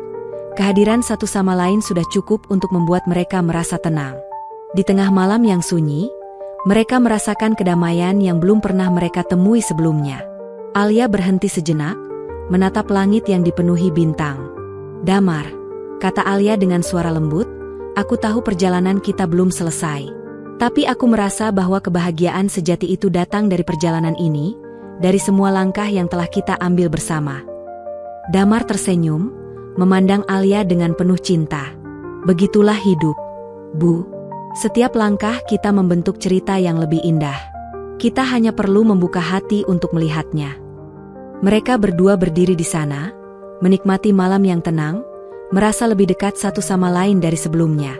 Kehadiran satu sama lain sudah cukup untuk membuat mereka merasa tenang. Di tengah malam yang sunyi, mereka merasakan kedamaian yang belum pernah mereka temui sebelumnya. Alia berhenti sejenak, menatap langit yang dipenuhi bintang. Damar, kata Alia dengan suara lembut, aku tahu perjalanan kita belum selesai. Tapi aku merasa bahwa kebahagiaan sejati itu datang dari perjalanan ini, dari semua langkah yang telah kita ambil bersama. Damar tersenyum, memandang Alia dengan penuh cinta. Begitulah hidup, Bu. Setiap langkah kita membentuk cerita yang lebih indah. Kita hanya perlu membuka hati untuk melihatnya. Mereka berdua berdiri di sana, menikmati malam yang tenang, merasa lebih dekat satu sama lain dari sebelumnya.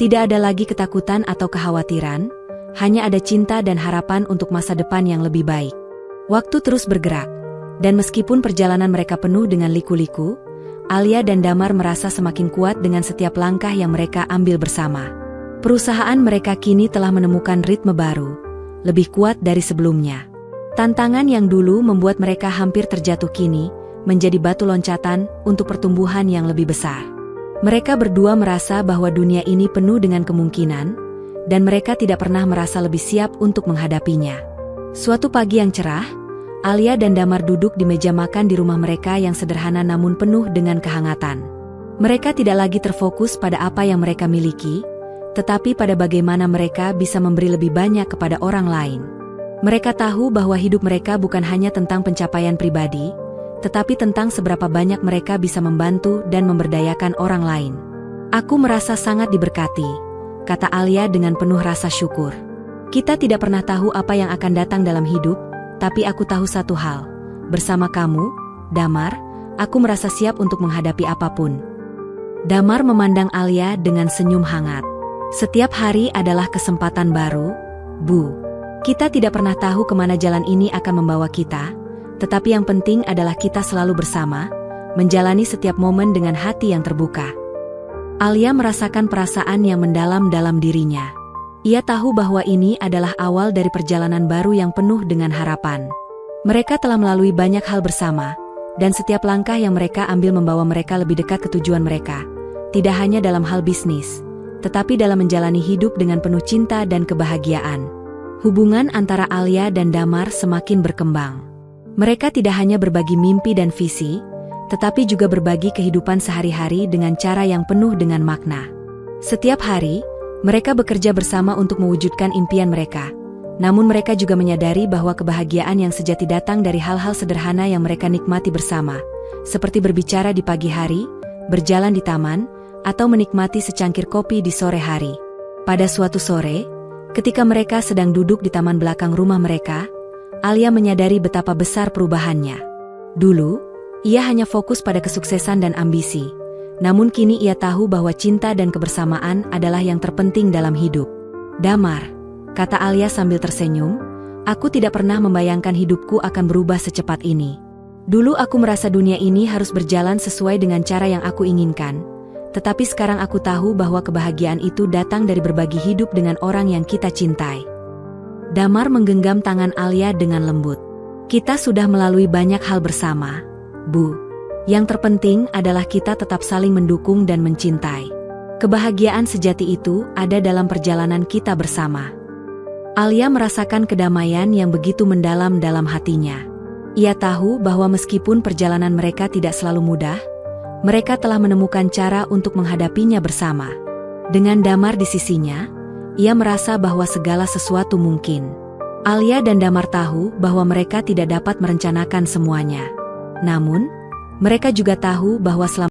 Tidak ada lagi ketakutan atau kekhawatiran, hanya ada cinta dan harapan untuk masa depan yang lebih baik. Waktu terus bergerak, dan meskipun perjalanan mereka penuh dengan liku-liku, Alia dan Damar merasa semakin kuat dengan setiap langkah yang mereka ambil bersama. Perusahaan mereka kini telah menemukan ritme baru, lebih kuat dari sebelumnya. Tantangan yang dulu membuat mereka hampir terjatuh kini, menjadi batu loncatan untuk pertumbuhan yang lebih besar. Mereka berdua merasa bahwa dunia ini penuh dengan kemungkinan, dan mereka tidak pernah merasa lebih siap untuk menghadapinya. Suatu pagi yang cerah, Alia dan Damar duduk di meja makan di rumah mereka yang sederhana namun penuh dengan kehangatan. Mereka tidak lagi terfokus pada apa yang mereka miliki, tetapi pada bagaimana mereka bisa memberi lebih banyak kepada orang lain. Mereka tahu bahwa hidup mereka bukan hanya tentang pencapaian pribadi, tetapi tentang seberapa banyak mereka bisa membantu dan memberdayakan orang lain. Aku merasa sangat diberkati, kata Alia dengan penuh rasa syukur. Kita tidak pernah tahu apa yang akan datang dalam hidup, tapi aku tahu satu hal. Bersama kamu, Damar, aku merasa siap untuk menghadapi apapun. Damar memandang Alia dengan senyum hangat. Setiap hari adalah kesempatan baru, Bu. Kita tidak pernah tahu kemana jalan ini akan membawa kita, tetapi yang penting adalah kita selalu bersama, menjalani setiap momen dengan hati yang terbuka. Alia merasakan perasaan yang mendalam dalam dirinya. Ia tahu bahwa ini adalah awal dari perjalanan baru yang penuh dengan harapan. Mereka telah melalui banyak hal bersama, dan setiap langkah yang mereka ambil membawa mereka lebih dekat ke tujuan mereka. Tidak hanya dalam hal bisnis, tetapi dalam menjalani hidup dengan penuh cinta dan kebahagiaan. Hubungan antara Alia dan Damar semakin berkembang. Mereka tidak hanya berbagi mimpi dan visi, tetapi juga berbagi kehidupan sehari-hari dengan cara yang penuh dengan makna. Setiap hari, mereka bekerja bersama untuk mewujudkan impian mereka. Namun mereka juga menyadari bahwa kebahagiaan yang sejati datang dari hal-hal sederhana yang mereka nikmati bersama, seperti berbicara di pagi hari, berjalan di taman, atau menikmati secangkir kopi di sore hari. Pada suatu sore, ketika mereka sedang duduk di taman belakang rumah mereka, Alia menyadari betapa besar perubahannya. Dulu, ia hanya fokus pada kesuksesan dan ambisi. Namun kini ia tahu bahwa cinta dan kebersamaan adalah yang terpenting dalam hidup. Damar, kata Alia sambil tersenyum, aku tidak pernah membayangkan hidupku akan berubah secepat ini. Dulu aku merasa dunia ini harus berjalan sesuai dengan cara yang aku inginkan. Tetapi sekarang aku tahu bahwa kebahagiaan itu datang dari berbagi hidup dengan orang yang kita cintai. Damar menggenggam tangan Alia dengan lembut. Kita sudah melalui banyak hal bersama, Bu. Yang terpenting adalah kita tetap saling mendukung dan mencintai. Kebahagiaan sejati itu ada dalam perjalanan kita bersama. Alia merasakan kedamaian yang begitu mendalam dalam hatinya. Ia tahu bahwa meskipun perjalanan mereka tidak selalu mudah, mereka telah menemukan cara untuk menghadapinya bersama. Dengan Damar di sisinya, ia merasa bahwa segala sesuatu mungkin. Alia dan Damar tahu bahwa mereka tidak dapat merencanakan semuanya. Namun, mereka juga tahu bahwa selama